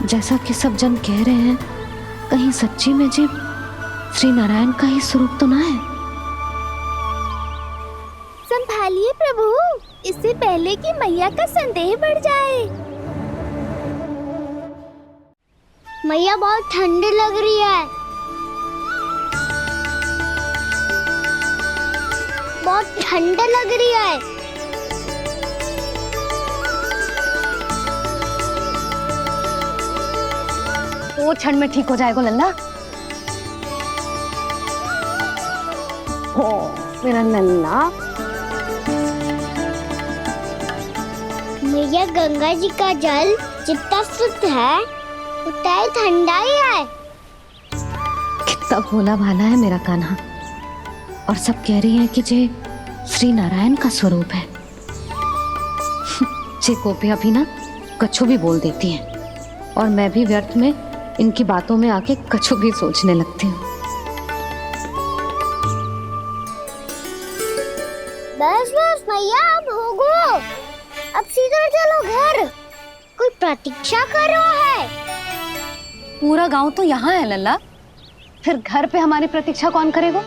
[SPEAKER 5] जैसा कि सब जन कह रहे हैं कहीं सच्ची में जी श्री नारायण का ही स्वरूप तो ना है?
[SPEAKER 2] संभालिए प्रभु, इससे पहले कि मैया का संदेह बढ़ जाए। मैया बहुत ठंडी लग रही है, बहुत ठंड लग रही है।
[SPEAKER 5] वो ठंड में ठीक हो जाएगा लल्ला। हो मेरा लल्ला।
[SPEAKER 2] मैया गंगा जी का जल जितना शुद्ध है उतना ही ठंडा ही है।
[SPEAKER 5] कितना भोला भाला है मेरा कान्हा, और सब कह रही हैं कि ये श्री नारायण का स्वरूप है। ये गोपियां भी ना कछु भी बोल देती हैं, और मैं भी व्यर्थ में इनकी बातों में आके कछु भी सोचने लगती हूँ।
[SPEAKER 2] बस बस मैया, अब होगो, अब सीधा चलो घर। कोई प्रतीक्षा कर रहा है।
[SPEAKER 5] पूरा गांव तो यहाँ है लल्ला, फिर घर पे हमारी प्रतीक्षा कौन करेगा?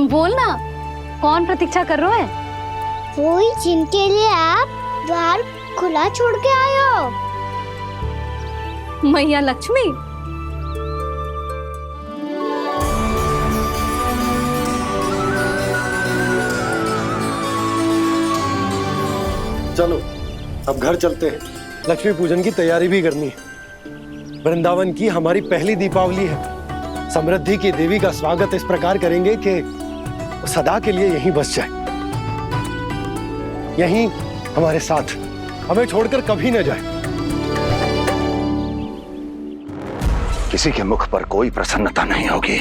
[SPEAKER 5] बोल ना, कौन प्रतीक्षा कर रहे हैं?
[SPEAKER 2] वही जिनके लिए आप द्वार खुला छोड़ के आए हो।
[SPEAKER 5] मैया लक्ष्मी।
[SPEAKER 6] चलो अब घर चलते हैं, लक्ष्मी पूजन की तैयारी भी करनी है। वृंदावन की हमारी पहली दीपावली है। समृद्धि की देवी का स्वागत इस प्रकार करेंगे कि वो सदा के लिए यहीं बस जाए, यहीं हमारे साथ, हमें छोड़कर कभी न जाए।
[SPEAKER 18] किसी के मुख पर कोई प्रसन्नता नहीं होगी,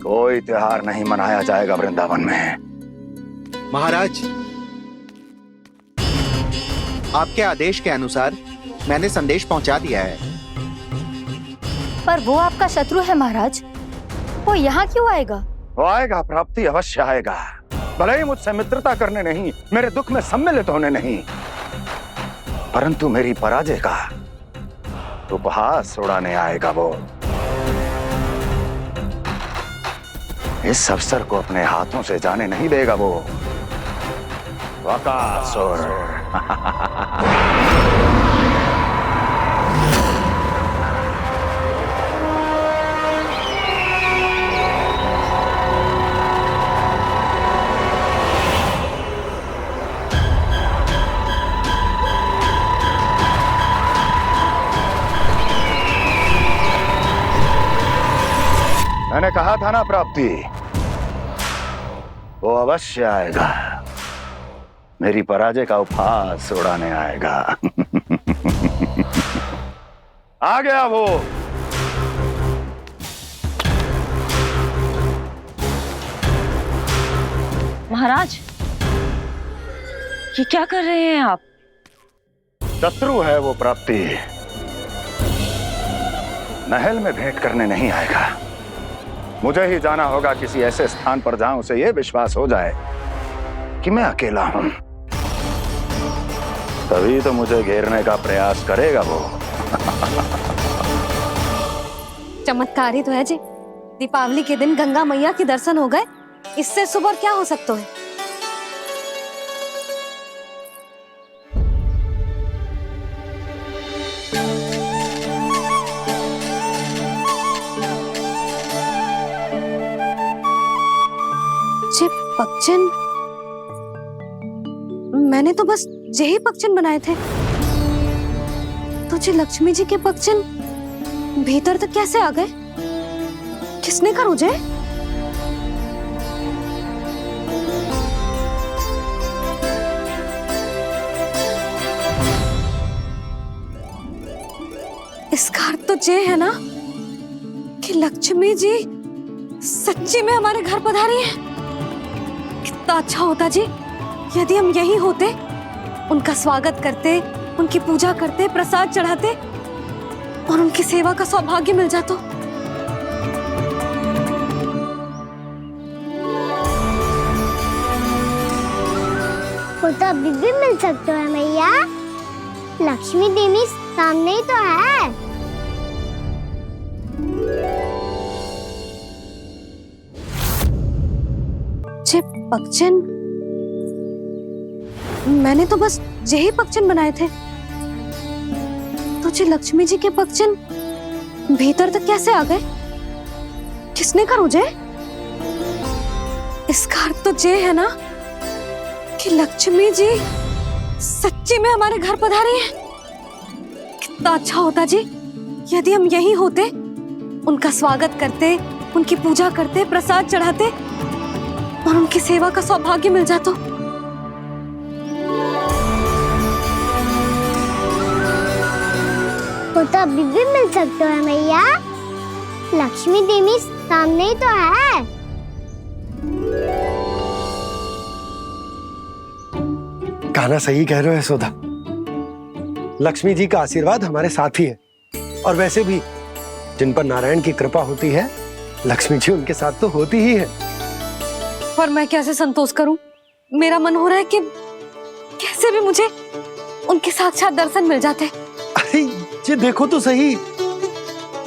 [SPEAKER 18] कोई त्योहार नहीं मनाया जाएगा वृंदावन में।
[SPEAKER 11] महाराज, आपके आदेश के अनुसार मैंने संदेश पहुंचा दिया है।
[SPEAKER 4] पर वो आपका शत्रु है महाराज, वो यहाँ क्यों आएगा?
[SPEAKER 18] वो आएगा, प्राप्ति अवश्य आएगा। भले ही मुझसे मित्रता करने नहीं, मेरे दुख में सम्मिलित होने नहीं, परंतु मेरी पराजय का उपहास उड़ाने आएगा वो। इस अवसर को अपने हाथों से जाने नहीं देगा वो। वकासुर। मैंने कहा था ना प्राप्ति, वो अवश्य आएगा, मेरी पराजय का उपहास उड़ाने आएगा। आ गया वो।
[SPEAKER 17] महाराज, ये क्या कर रहे हैं आप?
[SPEAKER 18] शत्रु है वो प्राप्ति, महल में भेंट करने नहीं आएगा। मुझे ही जाना होगा किसी ऐसे स्थान पर जहां उसे यह विश्वास हो जाए कि मैं अकेला हूं, तभी तो मुझे घेरने का प्रयास करेगा वो।
[SPEAKER 5] चमत्कार ही तो है जी, दीपावली के दिन गंगा मैया के दर्शन हो गए, इससे शुभ और क्या हो सकता है। जे पक्षन, मैंने तो बस यही पक्षन बनाए थे, तो जे लक्ष्मी जी के पक्षन भीतर तक कैसे आ गए? किसने करो जे? इसका अर्थ तो ये है ना कि लक्ष्मी जी सच्ची में हमारे घर पधारी है। कितना अच्छा होता जी यदि हम यही होते, उनका स्वागत करते, उनकी पूजा करते, प्रसाद चढ़ाते और उनकी सेवा का सौभाग्य मिल जाता।
[SPEAKER 2] वो तो अभी भी मिल सकते हैं मैया, लक्ष्मी देवी सामने ही तो है।
[SPEAKER 5] जे पक्षन, मैंने तो बस यही पक्षन बनाए थे, तो जे लक्ष्मी जी के पक्षन भीतर तक कैसे आ गए? किसने करो जे? इसका अर्थ तो ये है ना कि लक्ष्मी जी सच्ची में हमारे घर पधारी है। कितना अच्छा होता जी यदि हम यही होते, उनका स्वागत करते, उनकी पूजा करते, प्रसाद चढ़ाते और उनकी सेवा का सौभाग्य मिल जाता।
[SPEAKER 2] वो तो अभी भी मिल सकते हैं मैया, लक्ष्मी देवी सामने ही तो है।
[SPEAKER 6] कान्हा सही कह रहे हो यशोदा, लक्ष्मी जी का आशीर्वाद हमारे साथ ही है, और वैसे भी जिन पर नारायण की कृपा होती है, लक्ष्मी जी उनके साथ तो होती ही है।
[SPEAKER 5] पर मैं कैसे संतोष करूं? मेरा मन हो रहा है कि कैसे भी मुझे उनके साक्षात दर्शन मिल जाते।
[SPEAKER 6] अरे ये देखो तो सही,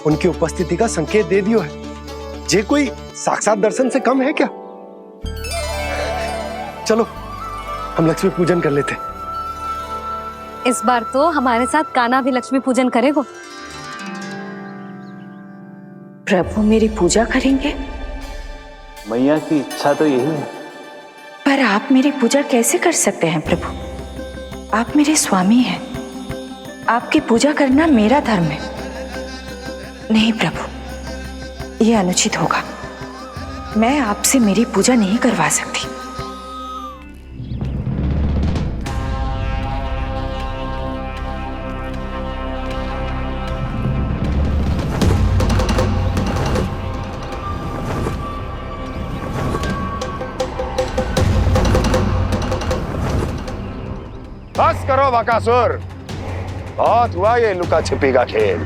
[SPEAKER 6] उनकी उपस्थिति का संकेत दे दियो है। ये कोई साक्षात दर्शन से कम है क्या? चलो हम लक्ष्मी पूजन कर लेते।
[SPEAKER 5] इस बार तो हमारे साथ कान्हा भी लक्ष्मी पूजन करेगा।
[SPEAKER 17] प्रभु मेरी पूजा करेंगे?
[SPEAKER 16] मैया की इच्छा तो यही है।
[SPEAKER 17] पर आप मेरी पूजा कैसे कर सकते हैं प्रभु? आप मेरे स्वामी हैं, आपकी पूजा करना मेरा धर्म है। नहीं प्रभु, यह अनुचित होगा। मैं आपसे मेरी पूजा नहीं करवा सकती।
[SPEAKER 18] बस करो बकासुर, बहुत हुआ ये लुका छिपी का खेल।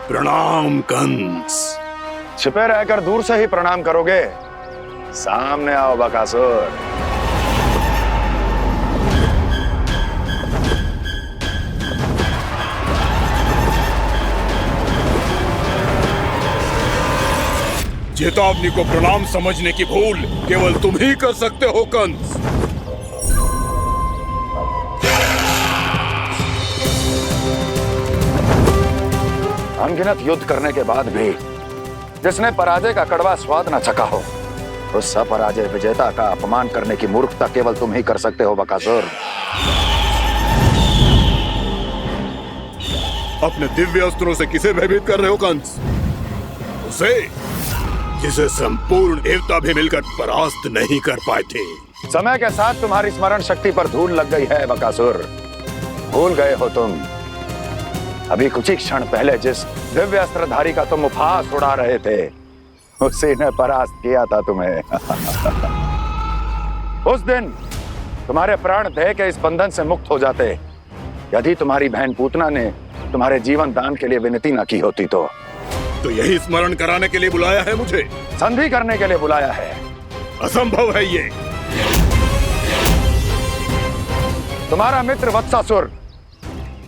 [SPEAKER 13] प्रणाम कंस।
[SPEAKER 18] छिपे रहकर दूर से ही प्रणाम करोगे? सामने आओ बकासुर।
[SPEAKER 13] चेतावनी को प्रणाम समझने की भूल केवल तुम ही कर सकते हो कंस।
[SPEAKER 18] अनगिनत युद्ध करने के बाद भी जिसने पराजय का कड़वा स्वाद न चखा हो, उस अपराजय विजेता का अपमान करने की मूर्खता केवल तुम ही कर सकते हो बकासुर।
[SPEAKER 13] अपने दिव्य अस्त्रों से किसे भयभीत कर रहे हो कंस? उसे जिसे संपूर्ण देवता भी मिलकर परास्त नहीं कर पाए थे।
[SPEAKER 18] समय के साथ तुम्हारी स्मरण शक्ति पर धूल लग गई है बकासुर। भूल गए हो तुम अभी कुछ ही क्षण पहले जिस दिव्य अस्त्रधारी का तुम उपहास उड़ा रहे थे, उसी ने परास्त किया था तुम्हें। उस दिन तुम्हारे प्राण देह के इस बंधन से मुक्त हो जाते यदि तुम्हारी बहन पूतना ने तुम्हारे जीवन दान के लिए विनती न की होती तो
[SPEAKER 13] यही स्मरण कराने के लिए बुलाया है मुझे?
[SPEAKER 18] संधि करने के लिए बुलाया है।
[SPEAKER 13] असंभव है ये।
[SPEAKER 18] तुम्हारा मित्र वत्सासुर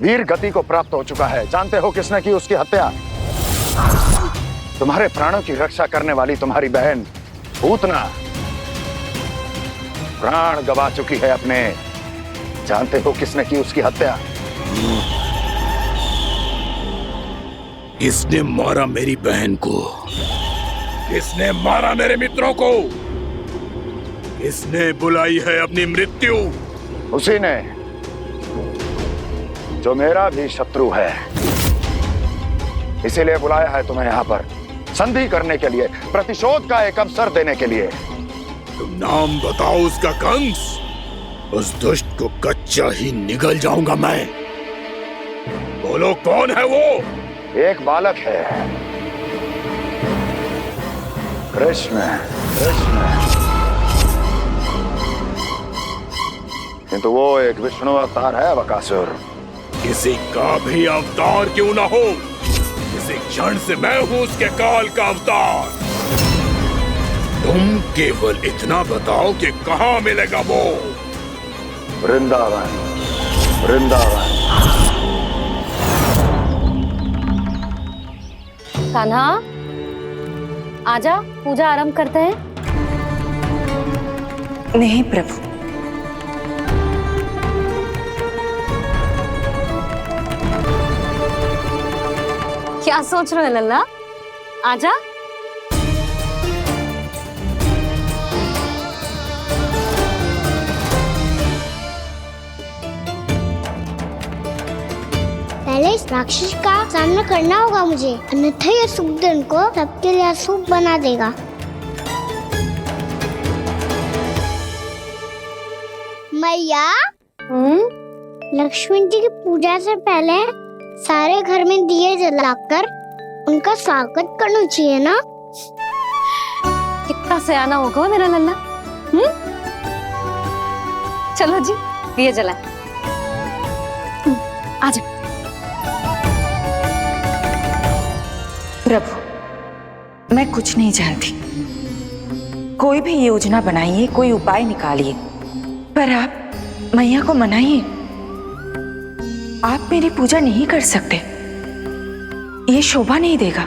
[SPEAKER 18] वीर गति को प्राप्त हो चुका है। जानते हो किसने की उसकी हत्या? तुम्हारे प्राणों की रक्षा करने वाली तुम्हारी बहन पूतना प्राण गवा चुकी है अपने। जानते हो किसने की उसकी हत्या?
[SPEAKER 13] किसने मारा मेरी बहन को? किसने मारा मेरे मित्रों को? किसने बुलाई है अपनी मृत्यु?
[SPEAKER 18] उसी ने जो मेरा भी शत्रु है। इसीलिए बुलाया है तुम्हें यहाँ पर संधि करने के लिए, प्रतिशोध का एक अवसर देने के लिए।
[SPEAKER 13] तुम नाम बताओ उसका कंस। उस दुष्ट को कच्चा ही निगल जाऊंगा मैं। बोलो कौन है वो?
[SPEAKER 18] एक बालक है, कृष्ण। किंतु वो एक विष्णु अवतार है बकासुर।
[SPEAKER 13] किसी का भी अवतार क्यों ना हो, किसी क्षण से मैं हूं उसके काल का अवतार। तुम केवल इतना बताओ कि कहां मिलेगा वो?
[SPEAKER 18] वृंदावन। वृंदावन।
[SPEAKER 5] कान्हा, आजा, पूजा आरंभ करते हैं।
[SPEAKER 17] नहीं प्रभु,
[SPEAKER 5] क्या सोच रहे हो लल्ला? आजा।
[SPEAKER 2] पहले इस राक्षस का सामना करना होगा मुझे, अन्यथा यह शुभ दिन को सबके लिए अशुभ बना देगा। मैया, लक्ष्मी जी की पूजा से पहले सारे घर में दिए जलाकर उनका स्वागत करना चाहिए ना?
[SPEAKER 5] कितना सयाना होगा मेरा लल्ला। चलो जी, दिए जलाए। आजा।
[SPEAKER 17] प्रभु, मैं कुछ नहीं जानती। कोई भी योजना बनाइए, कोई उपाय निकालिए, पर आप मैया को मनाइए। आप मेरी पूजा नहीं कर सकते, ये शोभा नहीं देगा।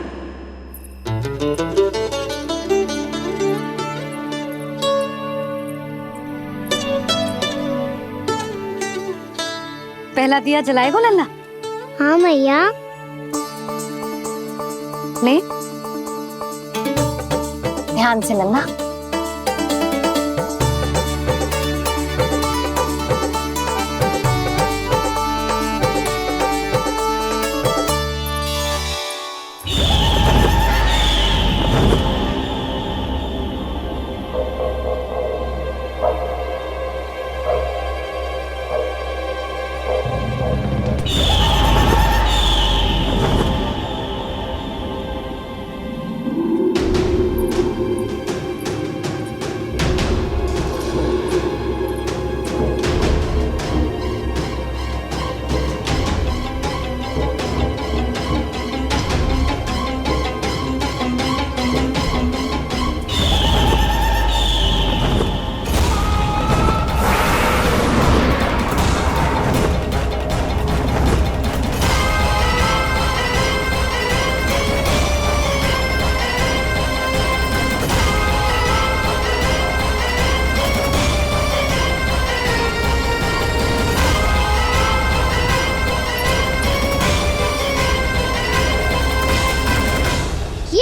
[SPEAKER 5] पहला दिया जलाएगो लल्ला?
[SPEAKER 2] हाँ मैया।
[SPEAKER 5] ले, ध्यान से लल्ला।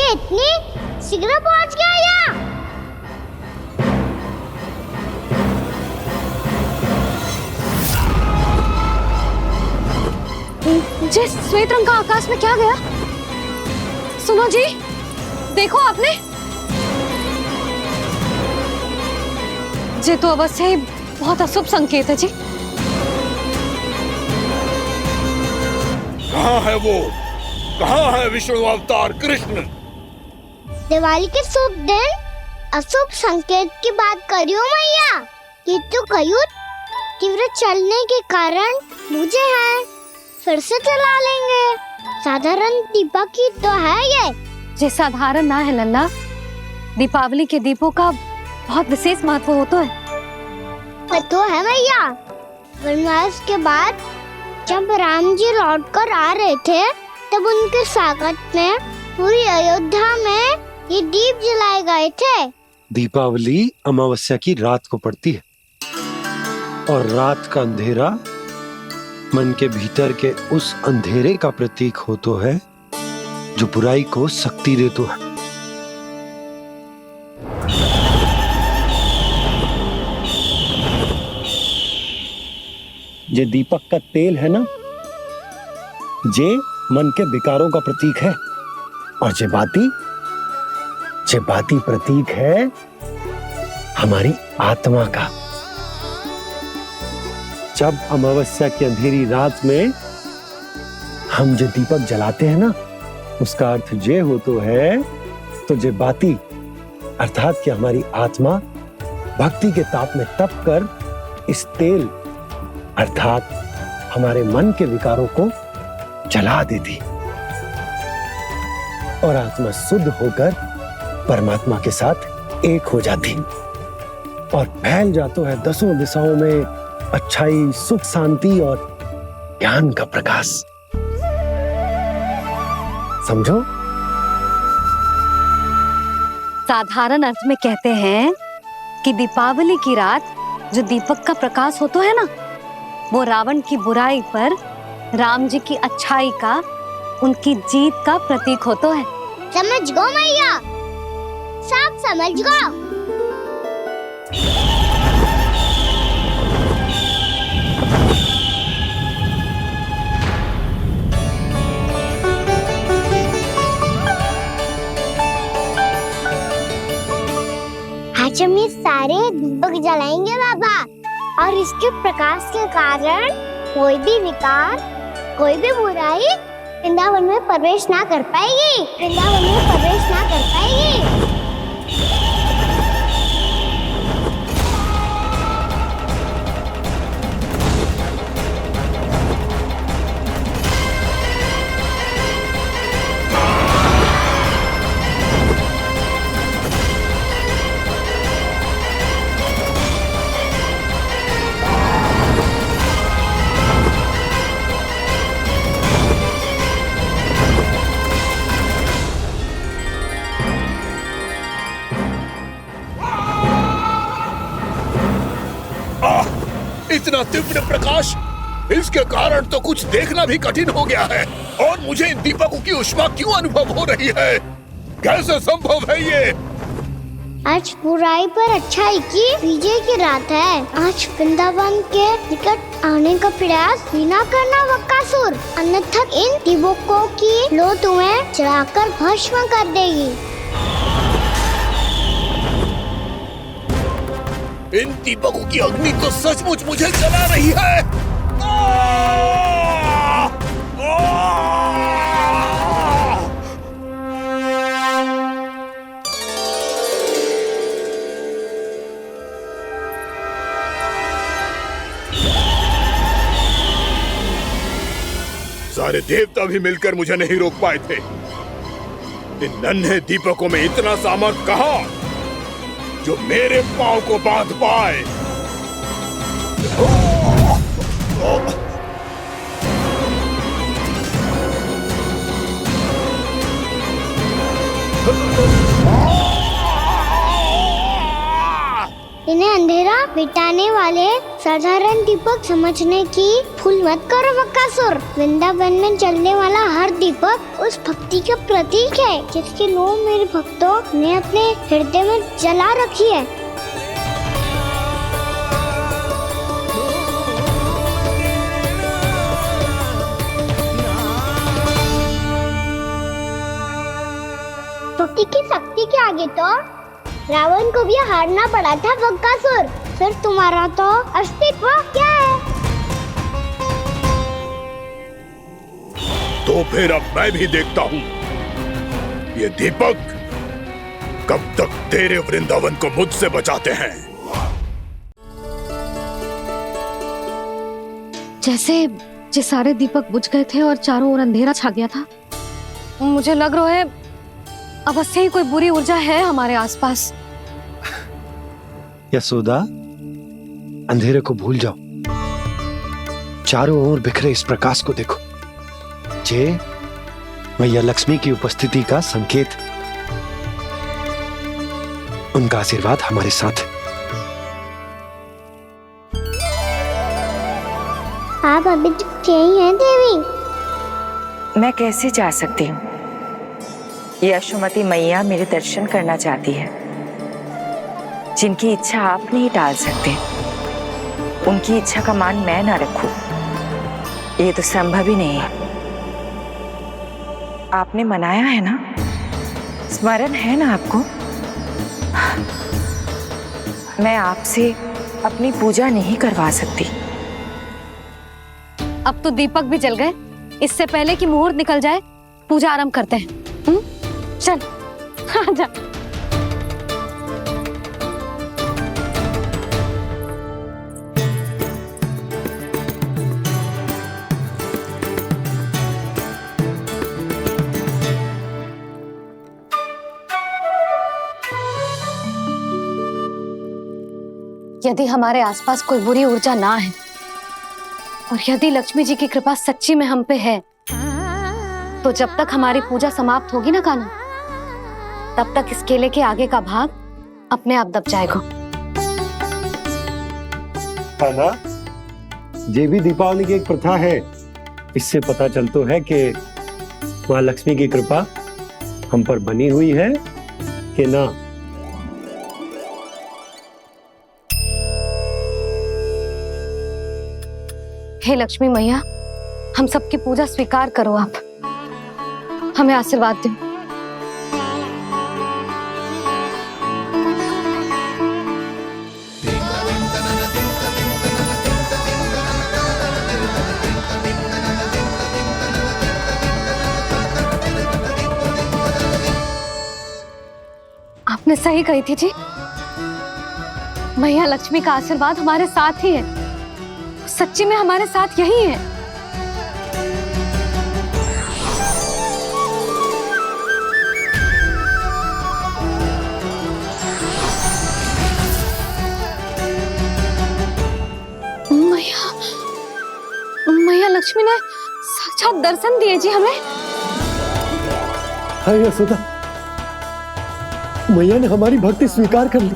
[SPEAKER 2] इतनी शीघ्र पहुंच गया यहाँ?
[SPEAKER 5] जिस श्वेत रंग का आकाश में क्या गया? सुनो जी, देखो आपने, ये तो अवश्य ही बहुत अशुभ संकेत है जी।
[SPEAKER 13] कहाँ है वो? कहाँ है विष्णु अवतार कृष्ण?
[SPEAKER 2] दिवाली के शुभ दिन अशुभ संकेत की बात करियो मैया। ये तो कयूर तीव्र चलने के कारण मुझे है, फिर से चला लेंगे। साधारण दीपक ही तो है ये
[SPEAKER 5] साधारण ना है लल्ला, दीपावली के दीपों का बहुत विशेष महत्व होता है।
[SPEAKER 2] तो है मैया, वनवास के बाद जब राम जी लौटकर आ रहे थे तब उनके स्वागत में पूरी अयोध्या में ये दीप जलाए गए थे।
[SPEAKER 6] दीपावली अमावस्या की रात को पड़ती है और रात का अंधेरा मन के भीतर के उस अंधेरे का प्रतीक होता है जो बुराई को शक्ति देता है। ये दीपक का तेल है ना, जे मन के विकारों का प्रतीक है, और जे बाती प्रतीक है हमारी आत्मा का। जब अमावस्या की अंधेरी रात में हम जो दीपक जलाते हैं ना, उसका अर्थ ये हो तो है, तो जे बाती अर्थात कि हमारी आत्मा भक्ति के ताप में तप कर इस तेल अर्थात हमारे मन के विकारों को जला देती और आत्मा शुद्ध होकर परमात्मा के साथ एक हो जाती और फैल जाता है दसों दिशाओं में अच्छाई, सुख, शांति और ज्ञान का प्रकाश। समझो?
[SPEAKER 5] साधारण अर्थ में कहते हैं कि दीपावली की रात जो दीपक का प्रकाश होता है ना, वो रावण की बुराई पर राम जी की अच्छाई का, उनकी जीत का प्रतीक होता है।
[SPEAKER 2] समझ गो मैया, सब समझ गो। आज हम ये सारे दीपक जलाएंगे बाबा, और इसके प्रकाश के कारण कोई भी विकार, कोई भी बुराई वृंदावन में प्रवेश ना कर पाएगी, वृंदावन में प्रवेश ना कर पाएगी।
[SPEAKER 13] इतना तीव्र प्रकाश, इसके कारण तो कुछ देखना भी कठिन हो गया है। और मुझे इन दीपकों की उष्मा क्यों अनुभव हो रही है? कैसे संभव है ये?
[SPEAKER 2] आज बुराई पर अच्छाई की विजय की रात है। आज वृंदावन के निकट आने का प्रयास भी ना करना बकासुर, अन्यथा इन दीपकों की लो तुम्हें जलाकर भस्म कर देगी।
[SPEAKER 13] इन दीपकों की अग्नि तो सचमुच मुझे जला रही है। सारे देवता भी मिलकर मुझे नहीं रोक पाए थे। इन नन्हे दीपकों में इतना सामर्थ्य कहां जो मेरे पांव को बांध पाए।
[SPEAKER 2] इन्हें अंधेरा मिटाने वाले साधारण दीपक समझने की भूल मत करो बकासुर। वृंदावन में जलने वाला हर दीपक उस भक्ति का प्रतीक है जिसकी लो मेरे भक्तों ने अपने हृदय में जला रखी है। स्तुति की शक्ति के आगे तो रावण को भी हारना पड़ा था बकासुर। फिर तुम्हारा तो अस्तित्व क्या है?
[SPEAKER 13] तो फिर अब मैं भी देखता हूँ ये दीपक कब तक तेरे वृंदावन को मुझसे बचाते हैं।
[SPEAKER 5] जैसे ये सारे दीपक बुझ गए थे और चारों ओर अंधेरा छा गया था, मुझे लग रहा है अवश्य ही कोई बुरी ऊर्जा है हमारे आसपास।
[SPEAKER 6] यशोदा, अंधेरे को भूल जाओ, चारों ओर बिखरे इस प्रकाश को देखो। ये मैया लक्ष्मी की उपस्थिति का संकेत, उनका आशीर्वाद हमारे साथ है।
[SPEAKER 2] आप अभी तक यही हैं देवी?
[SPEAKER 17] मैं कैसे जा सकती हूँ? यशोमती मैया मेरे दर्शन करना चाहती है। जिनकी इच्छा आप नहीं टाल सकते, उनकी इच्छा का मान मैं ना रखूं, ये तो संभव ही नहीं है। आपने मनाया है ना, स्मरण है ना आपको? मैं आपसे अपनी पूजा नहीं करवा सकती।
[SPEAKER 5] अब तो दीपक भी जल गए, इससे पहले कि मुहूर्त निकल जाए पूजा आरंभ करते हैं। चल आजा। यदि हमारे आसपास कोई बुरी ऊर्जा ना है और यदि लक्ष्मी जी की कृपा सच्ची में हम पे है, तो जब तक हमारी पूजा समाप्त होगी ना कान्हा, तब तक इस केले के आगे का भाग अपने आप दब जाएगा।
[SPEAKER 6] कान्हा, ये भी दीपावली की एक प्रथा है। इससे पता चलता है कि माँ लक्ष्मी की कृपा हम पर बनी हुई है कि ना।
[SPEAKER 5] हे लक्ष्मी मैया, हम सबकी पूजा स्वीकार करो, आप हमें आशीर्वाद दो। आपने सही कही थी जी, मैया लक्ष्मी का आशीर्वाद हमारे साथ ही है। सच्ची में हमारे साथ यही है। मैया लक्ष्मी ने साक्षात दर्शन दिए जी हमें।
[SPEAKER 6] हाय यशोदा, मैया ने हमारी भक्ति स्वीकार कर ली।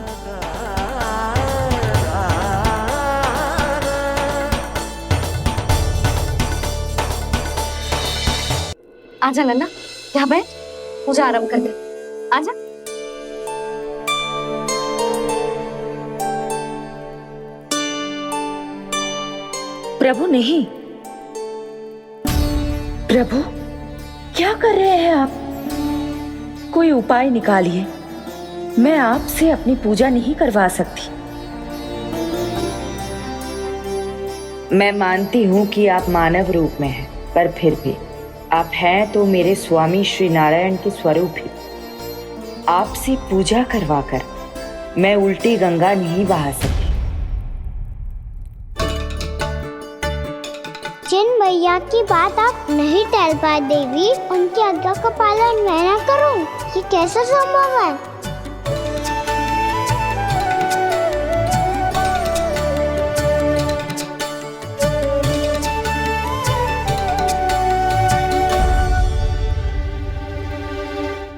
[SPEAKER 5] आजा नन्ना, यहाँ बैठ, पूजा आरंभ कर दे। आजा।
[SPEAKER 17] प्रभु नहीं, प्रभु क्या कर रहे हैं आप? कोई उपाय निकालिए, मैं आपसे अपनी पूजा नहीं करवा सकती। मैं मानती हूँ कि आप मानव रूप में हैं, पर फिर भी आप हैं तो मेरे स्वामी श्री नारायण के स्वरूप ही। आपसे पूजा करवाकर मैं उल्टी गंगा नहीं बहा सकती।
[SPEAKER 2] जिन मैया की बात आप नहीं टल पाए देवी, उनकी आज्ञा का पालन मैं ना करूं, ये कैसे संभव है?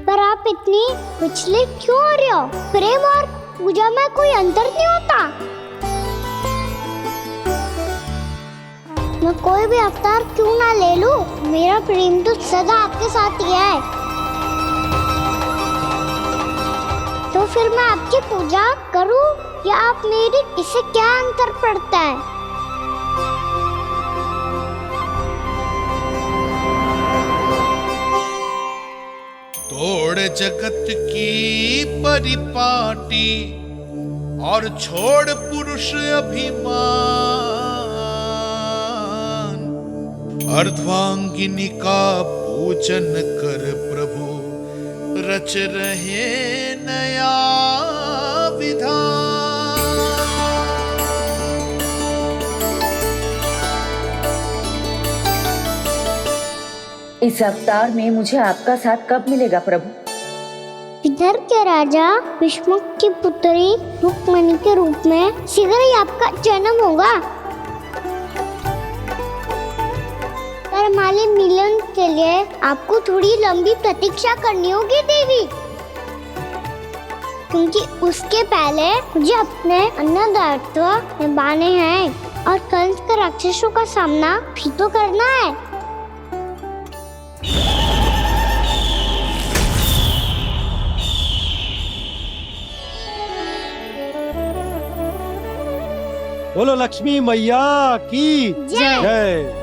[SPEAKER 2] पर आप इतनी विचलित क्यों हो रहे हो? प्रेम और पूजा में कोई अंतर नहीं होता। मैं कोई भी अवतार क्यों ना ले लूं, मेरा प्रेम तो सदा आपके साथ ही है। तो फिर मैं आपकी पूजा करूं या आप मेरी, इससे क्या अंतर पड़ता है?
[SPEAKER 19] तोड़ जगत की परिपाटी और छोड़ पुरुष अभिमान, अर्धांगिनी का पूजन कर प्रभु रच रहे नया विधान।
[SPEAKER 17] इस अवतार में मुझे आपका साथ कब मिलेगा प्रभु?
[SPEAKER 2] इधर के राजा विष्णु की पुत्री रुक्मणी के रूप में शीघ्र ही आपका जन्म होगा। पर हमारे मिलन के लिए आपको थोड़ी लंबी प्रतीक्षा करनी होगी देवी, क्योंकि उसके पहले मुझे अपने अन्य दायित्व निभाने हैं और कंस के राक्षसों का सामना भी तो करना है।
[SPEAKER 6] बोलो लक्ष्मी मैया की जय।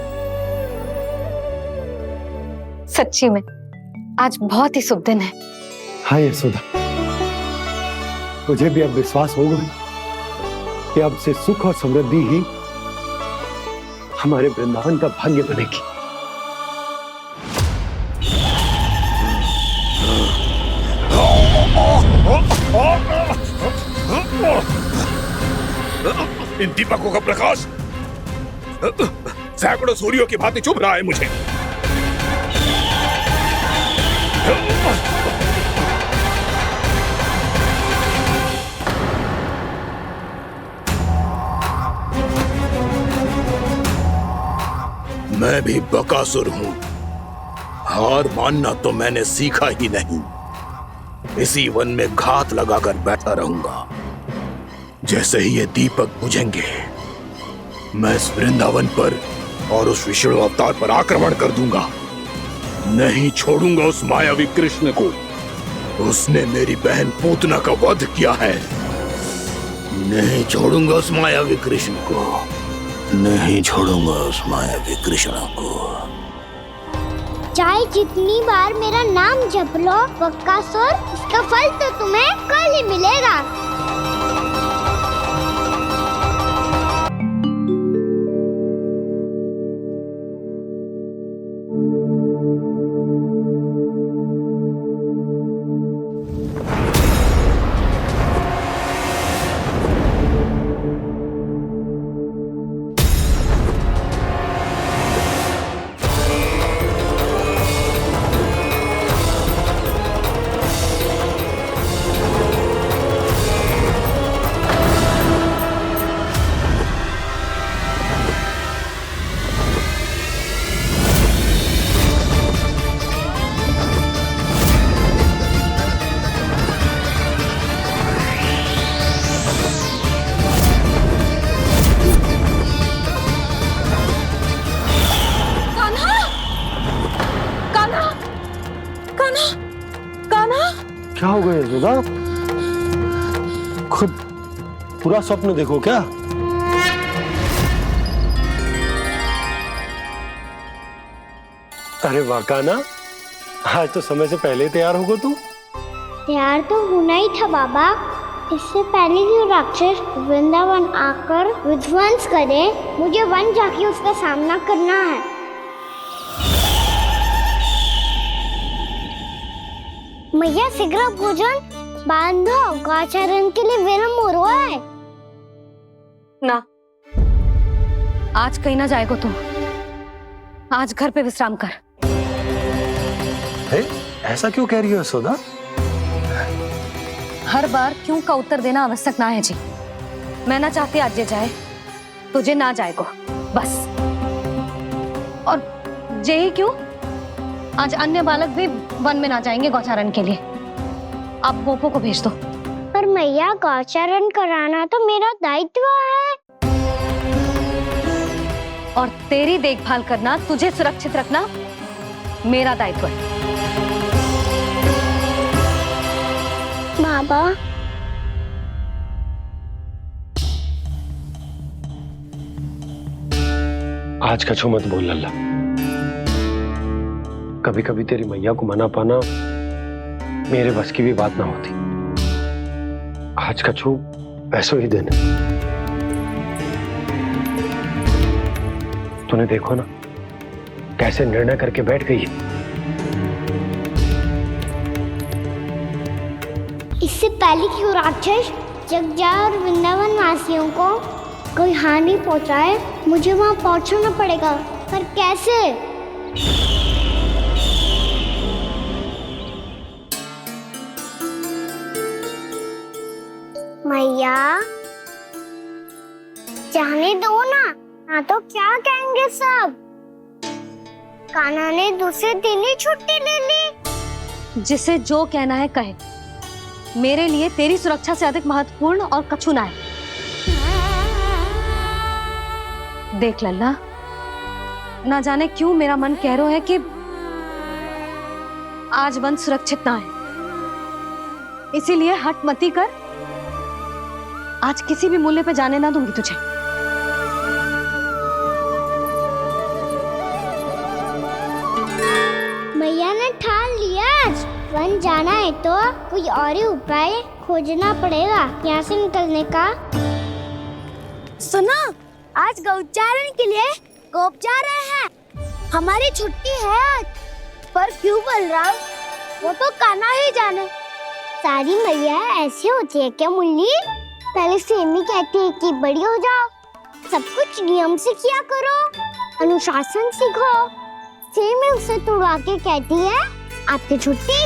[SPEAKER 5] सच्ची में आज बहुत ही शुभ दिन है।
[SPEAKER 6] हाँ यशोदा, मुझे भी अब विश्वास हो गया कि अब से सुख और समृद्धि ही हमारे वृंदावन का भाग्य बनेगी।
[SPEAKER 13] इन दीपकों का प्रकाश सैकड़ों सूर्यों की भांति चुभ रहा है मुझे। मैं भी बकासुर हूं, हार मानना तो मैंने सीखा ही नहीं। इसी वन में घात लगाकर बैठा रहूंगा। जैसे ही ये दीपक बुझेंगे मैं इस वृंदावन पर और उस विष्णु अवतार पर आक्रमण कर दूंगा। नहीं छोड़ूंगा उस मायावी कृष्ण को। उसने मेरी बहन पूतना का वध किया है। नहीं छोड़ूंगा उस मायावी कृष्ण को। नहीं छोड़ूंगा उस मायावी कृष्ण को।
[SPEAKER 2] चाहे जितनी बार मेरा नाम जप लो बकासुर, इसका फल तो तुम्हें कल ही मिलेगा।
[SPEAKER 6] क्या हो गया यशोदा? खुद पूरा स्वप्न देखो क्या? अरे वाह कान्हा, आज तो समय से पहले तैयार होगा तू।
[SPEAKER 2] तैयार तो होना ही था बाबा। इससे पहले कि राक्षस वृंदावन आकर विध्वंस करे, मुझे वन जाके उसका सामना करना है। मैया शीघ्र भोजन बांधो, गौचरण के लिए विलंब हो रहा है।
[SPEAKER 5] ना, आज कहीं ना जाएगा तू। आज घर पे विश्राम कर।
[SPEAKER 6] ऐसा क्यों कह रही हो यशोदा?
[SPEAKER 5] हर बार क्यों का उत्तर देना आवश्यक ना है जी। मैं ना चाहती आज ये जाए, तुझे ना जाएगा बस। और जे ही क्यों, आज अन्य बालक भी वन में ना जाएंगे गौचारण के लिए। आप गोपो को भेज दो।
[SPEAKER 2] पर मैया गौचरण कराना तो मेरा दायित्व है।
[SPEAKER 5] और तेरी देखभाल करना, तुझे सुरक्षित रखना मेरा दायित्व है।
[SPEAKER 2] बाबा,
[SPEAKER 6] आज का छो मत बोल लल्ला। कभी कभी तेरी मैया को मना पाना मेरे बस की भी बात ना होती। आज कछु पैसों ही देने। तूने देखो ना कैसे निर्णय करके बैठ गई है।
[SPEAKER 2] इससे पहले कि वो राक्षस जगजा और वृंदावन वासियों को कोई हानि पहुंचाए, मुझे वहां पहुंचना पड़ेगा। पर कैसे? मैया जाने दो ना तो क्या कहेंगे सब। कान्हा ने दूसरे दिन ही छुट्टी ले ली।
[SPEAKER 5] जिसे जो कहना है कहे, मेरे लिए तेरी सुरक्षा से अधिक महत्वपूर्ण और कछु ना है। देख लल्ला, ना जाने क्यों मेरा मन कह रहा है कि आज वन सुरक्षित ना है, इसीलिए हट मती कर। आज किसी भी मूल्य पे जाने ना दूंगी तुझे।
[SPEAKER 2] मैया ने ठान लिया, आज वन जाना है तो कोई और ही उपाय खोजना पड़ेगा यहाँ से निकलने का। सुनो, आज गौचारण के लिए गोप जा रहे हैं। हमारी छुट्टी है आज। पर क्यों बलराम? वो तो कान्हा ही जाने। सारी मैया ऐसी होती है क्या मुन्नी? पहले सेमी कहती है कि बड़ी हो जाओ, सब कुछ नियम से किया करो, अनुशासन सीखो। सेमी उसे तुड़वा के कहती है आपकी छुट्टी।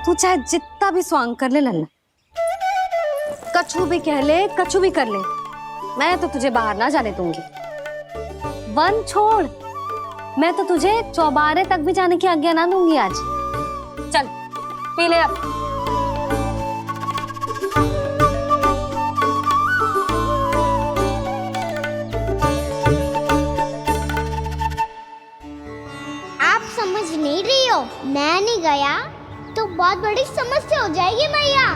[SPEAKER 5] तू चाहे जितना भी स्वांग कर ले लल्ला, कछु भी कह ले, कछु भी कर ले, मैं तो तुझे बाहर ना जाने दूंगी। वन छोड़, मैं तो तुझे चौबारे तक भी जाने की आज्ञा ना दूंगी आज। चल पी ले अब।
[SPEAKER 2] आप समझ नहीं रही हो, मैं नहीं गया तो बहुत बड़ी समस्या हो जाएगी मैया।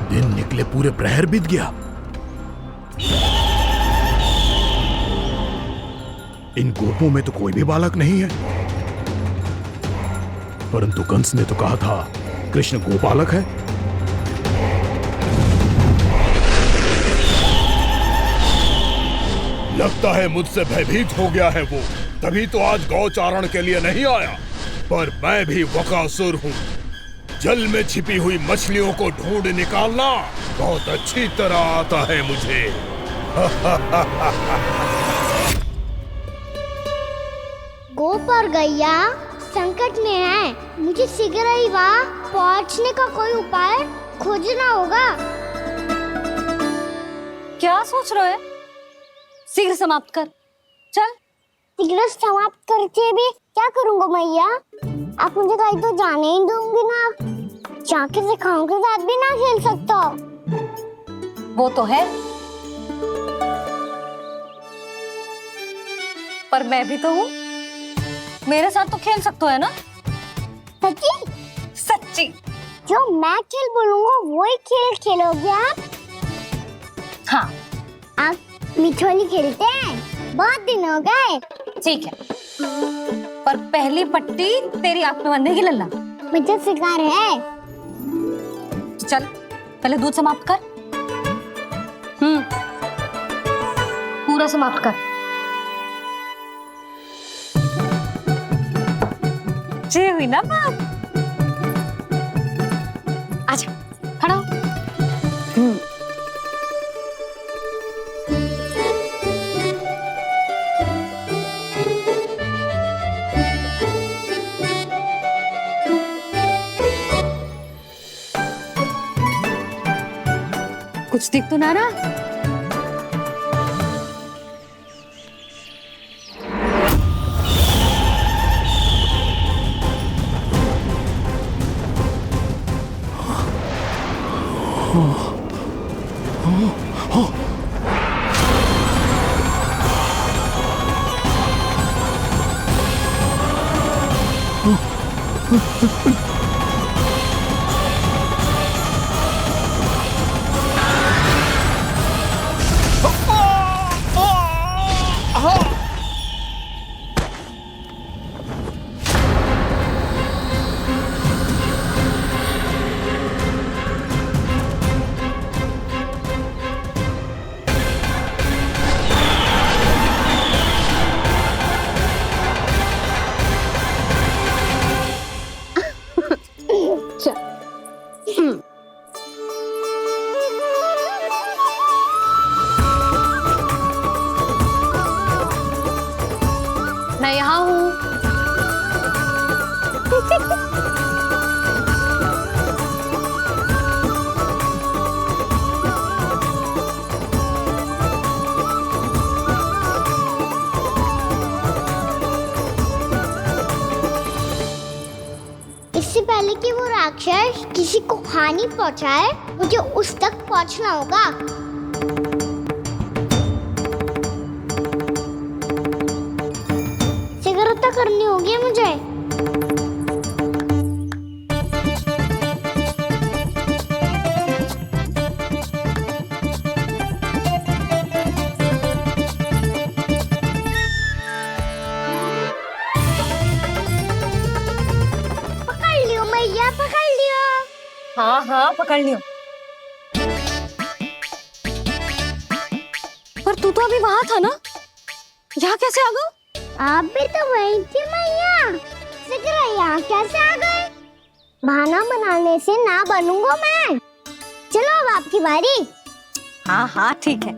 [SPEAKER 13] दिन निकले पूरे प्रहर बीत गया। इन गोपों में तो कोई भी बालक नहीं है, परंतु कंस ने तो कहा था कृष्ण गोपालक है। लगता है मुझसे भयभीत हो गया है वो, तभी तो आज गौचारण के लिए नहीं आया। पर मैं भी बकासुर हूँ, जल में छिपी हुई मछलियों को ढूंढ निकालना बहुत अच्छी तरह आता है मुझे।
[SPEAKER 2] गोप और गैया संकट में है, मुझे शीघ्र ही वहाँ पहुँचने का कोई उपाय खोजना होगा।
[SPEAKER 5] क्या सोच रहे हो? शीघ्र समाप्त कर, चल।
[SPEAKER 2] शीघ्र समाप्त करके भी क्या करूँगा मैया? आप मुझे कहीं तो जाने ही दूंगी ना। जाके सिखाओं के साथ भी ना खेल सकता।
[SPEAKER 5] वो तो है, पर मैं भी तो हूँ, मेरे साथ तो खेल सकते हो है ना?
[SPEAKER 2] सच्ची?
[SPEAKER 5] सच्ची।
[SPEAKER 2] जो मैं खेल बोलूँगा वही खेल खेलोगे आप?
[SPEAKER 5] हाँ।
[SPEAKER 2] आप मिठोली खेलते हैं? बहुत दिन हो गए।
[SPEAKER 5] ठीक है, पर पहली पट्टी तेरी आंख में बंधेगी लल्ला।
[SPEAKER 2] मुझे शिकार है।
[SPEAKER 5] चल पहले दूध समाप्त कर। पूरा समाप्त कर। जे हुई ना बात। आजा खड़ा हो। कुछ दिख तो ना रहा? मैं यहाँ हूँ।
[SPEAKER 2] इससे पहले कि वो राक्षस किसी को हानि पहुंचाए, मुझे उस तक पहुंचना होगा। शीघ्रता करनी होगी मुझे। पकड़ लियो मैया, पकड़ लियो।
[SPEAKER 5] हाँ हाँ पकड़ लियो। पर तू तो अभी वहां था ना, यहाँ कैसे आ गया?
[SPEAKER 2] आप भी तो वही थी मैया। शीघ्र यहाँ कैसे आ गए? बहाना बनाने से ना बनूंगा मैं। चलो अब आपकी बारी।
[SPEAKER 5] हाँ हाँ ठीक है।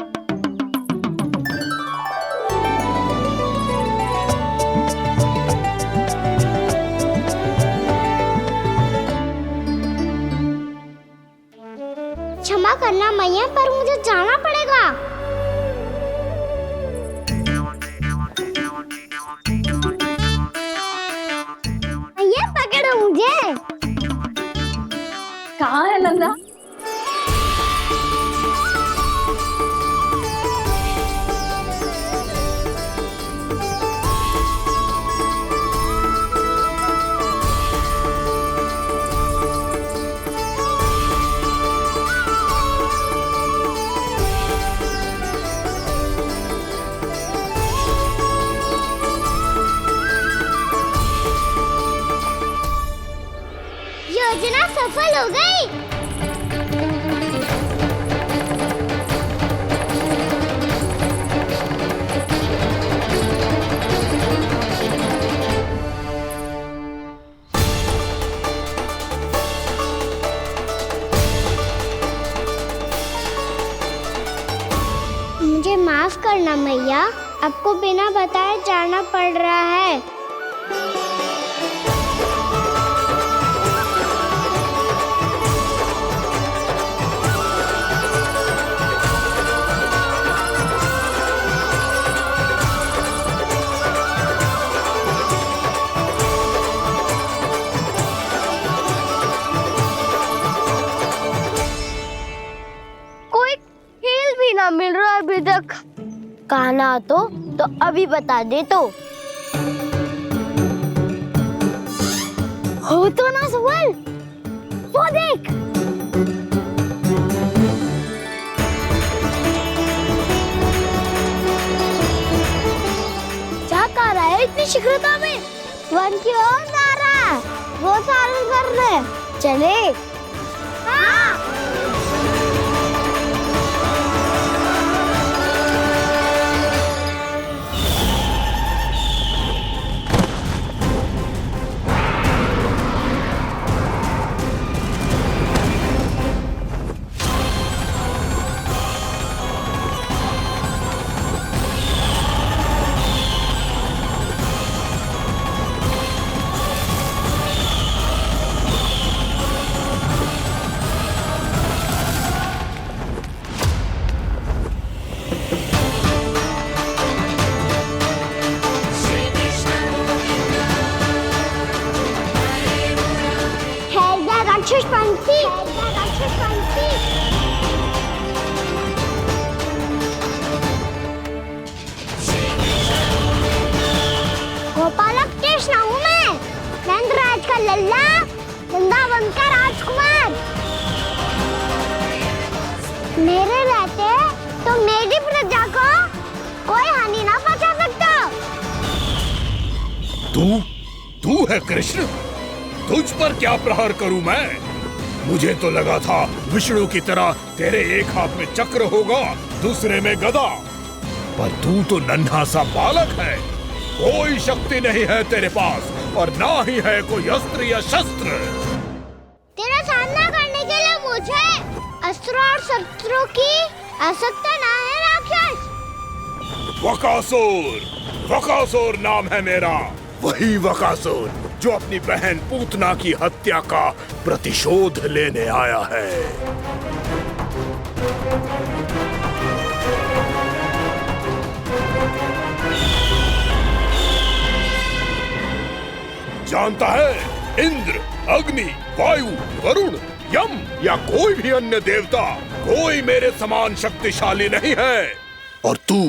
[SPEAKER 2] क्षमा करना मैया, पर मुझे जाना पड़ेगा। मैया पकड़ो मुझे।
[SPEAKER 5] कहाँ है नंदा?
[SPEAKER 2] योजना सफल हो गई। मुझे माफ करना मैया, आपको बिना बताए जाना पड़ रहा है।
[SPEAKER 1] कोई खेल भी ना मिल रहा अभी तक। कहना तो अभी बता दे तो। हो तो ना सवाल, वो देख। क्या कर रहा है इतनी शीघ्रता में?
[SPEAKER 2] वन की ओर जा रहा है, वो चालू कर रहे।
[SPEAKER 1] चले।
[SPEAKER 2] हाँ। राक्षस पंछी, राक्षस पंछी। गोपालक कृष्ण हूँ मैं, नंदराज का लल्ला, वृंदावन का राजकुमार। मेरे रहते तो मेरी प्रजा को कोई हानि ना पहुंचा सकता।
[SPEAKER 13] तू है कृष्ण? तुझ पर क्या प्रहार करूं मैं? मुझे तो लगा था विष्णु की तरह तेरे एक हाथ में चक्र होगा, दूसरे में गदा, पर तू तो नन्हा सा बालक है। कोई शक्ति नहीं है तेरे पास और ना ही है कोई अस्त्र या शस्त्र।
[SPEAKER 2] तेरा सामना करने के लिए मुझे अस्त्र और शस्त्रों की आवश्यकता ना है राक्षस।
[SPEAKER 13] वकासुर नाम है मेरा, वही वकासुर जो अपनी बहन पूतना की हत्या का प्रतिशोध लेने आया है। जानता है, इंद्र, अग्नि, वायु, वरुण, यम या कोई भी अन्य देवता, कोई मेरे समान शक्तिशाली नहीं है। और तू,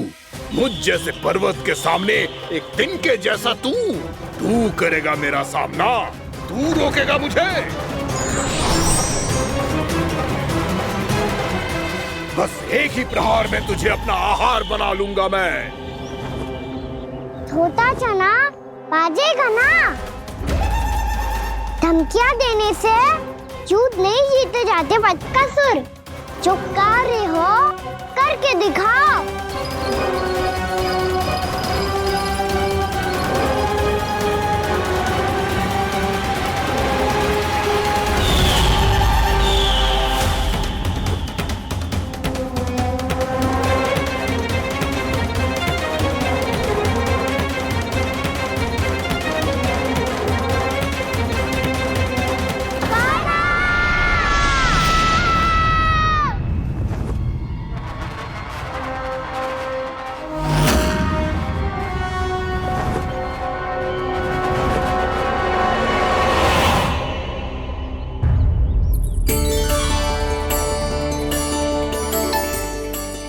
[SPEAKER 13] मुझ जैसे पर्वत के सामने एक तिनके जैसा तू करेगा मेरा सामना? तू रोकेगा मुझे? बस एक ही प्रहार में तुझे अपना आहार बना लूंगा मैं।
[SPEAKER 2] छोटा चना बाजेगा ना। धमकियां देने से युद्ध नहीं जीते जाते बदकसूर। जो कार्य हो करके दिखाओ।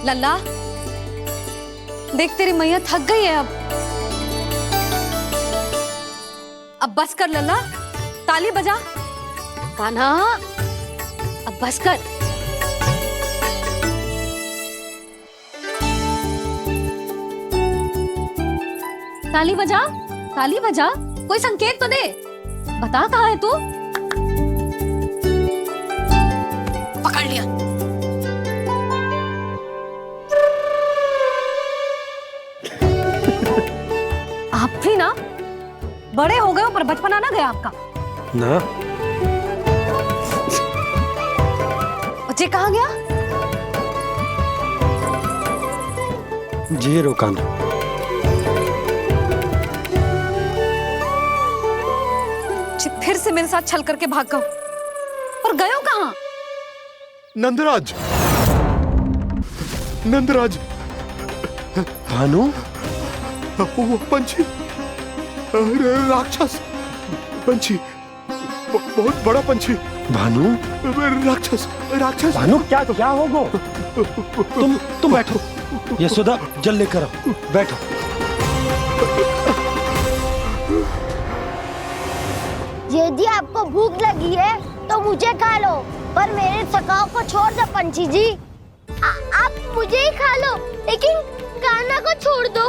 [SPEAKER 5] लल्ला, देख तेरी मैया थक गई है अब बस कर लल्ला, ताली बजा। कान्हा, अब बस कर। ताली बजा, ताली बजा, कोई संकेत तो दे, बता कहाँ है तू? पकड़ लिया। आप भी ना बड़े हो गए हो पर बचपना ना गया आपका
[SPEAKER 6] ना।
[SPEAKER 5] बच्चे कहाँ गया?
[SPEAKER 6] जी रोकान।
[SPEAKER 5] फिर से मेरे साथ छल करके भाग गए और गए हो कहाँ?
[SPEAKER 13] नंदराज, नंदराज,
[SPEAKER 6] भानु,
[SPEAKER 13] वो पंछी, राक्षस पंछी, बहुत बड़ा पंछी।
[SPEAKER 6] भानु,
[SPEAKER 13] राक्षस, राक्षस।
[SPEAKER 6] भानु, क्या होगा? तुम बैठो, यशोदा जल लेकर आओ, बैठो।
[SPEAKER 2] यदि आपको भूख लगी है तो मुझे खा लो, पर मेरे सखाओं को छोड़ दो पंछी जी। आप मुझे ही खा लो, लेकिन कान्हा को छोड़ दो।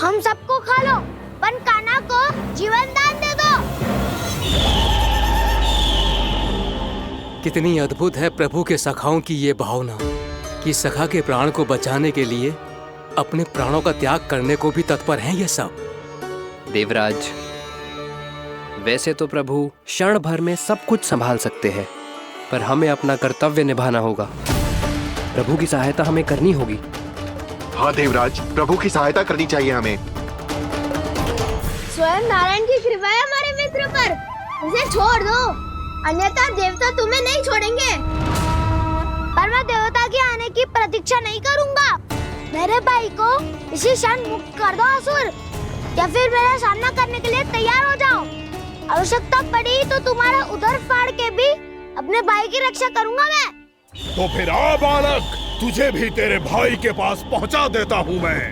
[SPEAKER 2] हम सबको खा लो, पर कान्हा को जीवन दान दे दो।
[SPEAKER 20] कितनी अद्भुत है प्रभु के सखाओं की ये भावना कि सखा के प्राण को बचाने के लिए अपने प्राणों का त्याग करने को भी तत्पर हैं ये सब।
[SPEAKER 21] देवराज, वैसे तो प्रभु क्षण भर में सब कुछ संभाल सकते हैं, पर हमें अपना कर्तव्य निभाना होगा। प्रभु की सहायता हमें करनी होगी।
[SPEAKER 11] हाँ देवराज, प्रभु की सहायता करनी चाहिए हमें।
[SPEAKER 2] स्वयं नारायण की कृपा है हमारे मित्र पर, उसे छोड़ दो, अन्यथा देवता तुम्हें नहीं छोड़ेंगे। पर मैं देवता के आने की प्रतीक्षा नहीं करूंगा। मेरे भाई को इसी क्षण मुक्त कर दो असुर, या फिर मेरा सामना करने के लिए तैयार हो जाओ। आवश्यकता पड़ी तो तुम्हारा उधर फाड़ के भी अपने भाई की रक्षा करूंगा मैं।
[SPEAKER 13] तो फिर आ बालक, तुझे भी तेरे भाई के पास पहुंचा देता हूं मैं।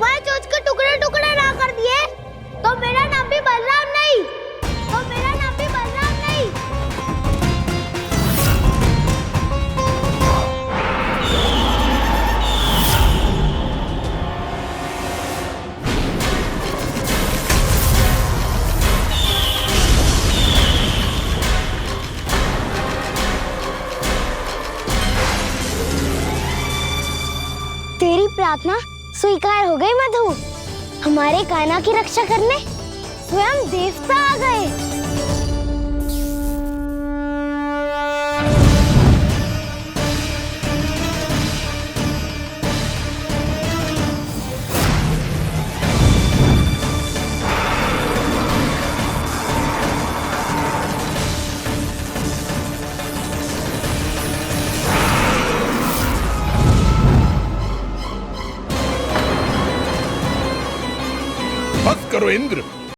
[SPEAKER 2] तुम्हारे चोच के टुकड़े टुकड़े ना कर दिए तो मेरा नाम भी बलराम नहीं, तो मेरा नाम भी बलराम नहीं। तेरी प्रार्थना स्वीकार हो गई मधु। हमारे कान्हा की रक्षा करने स्वयं देवता आ गए।
[SPEAKER 13] बस करो इंद्र,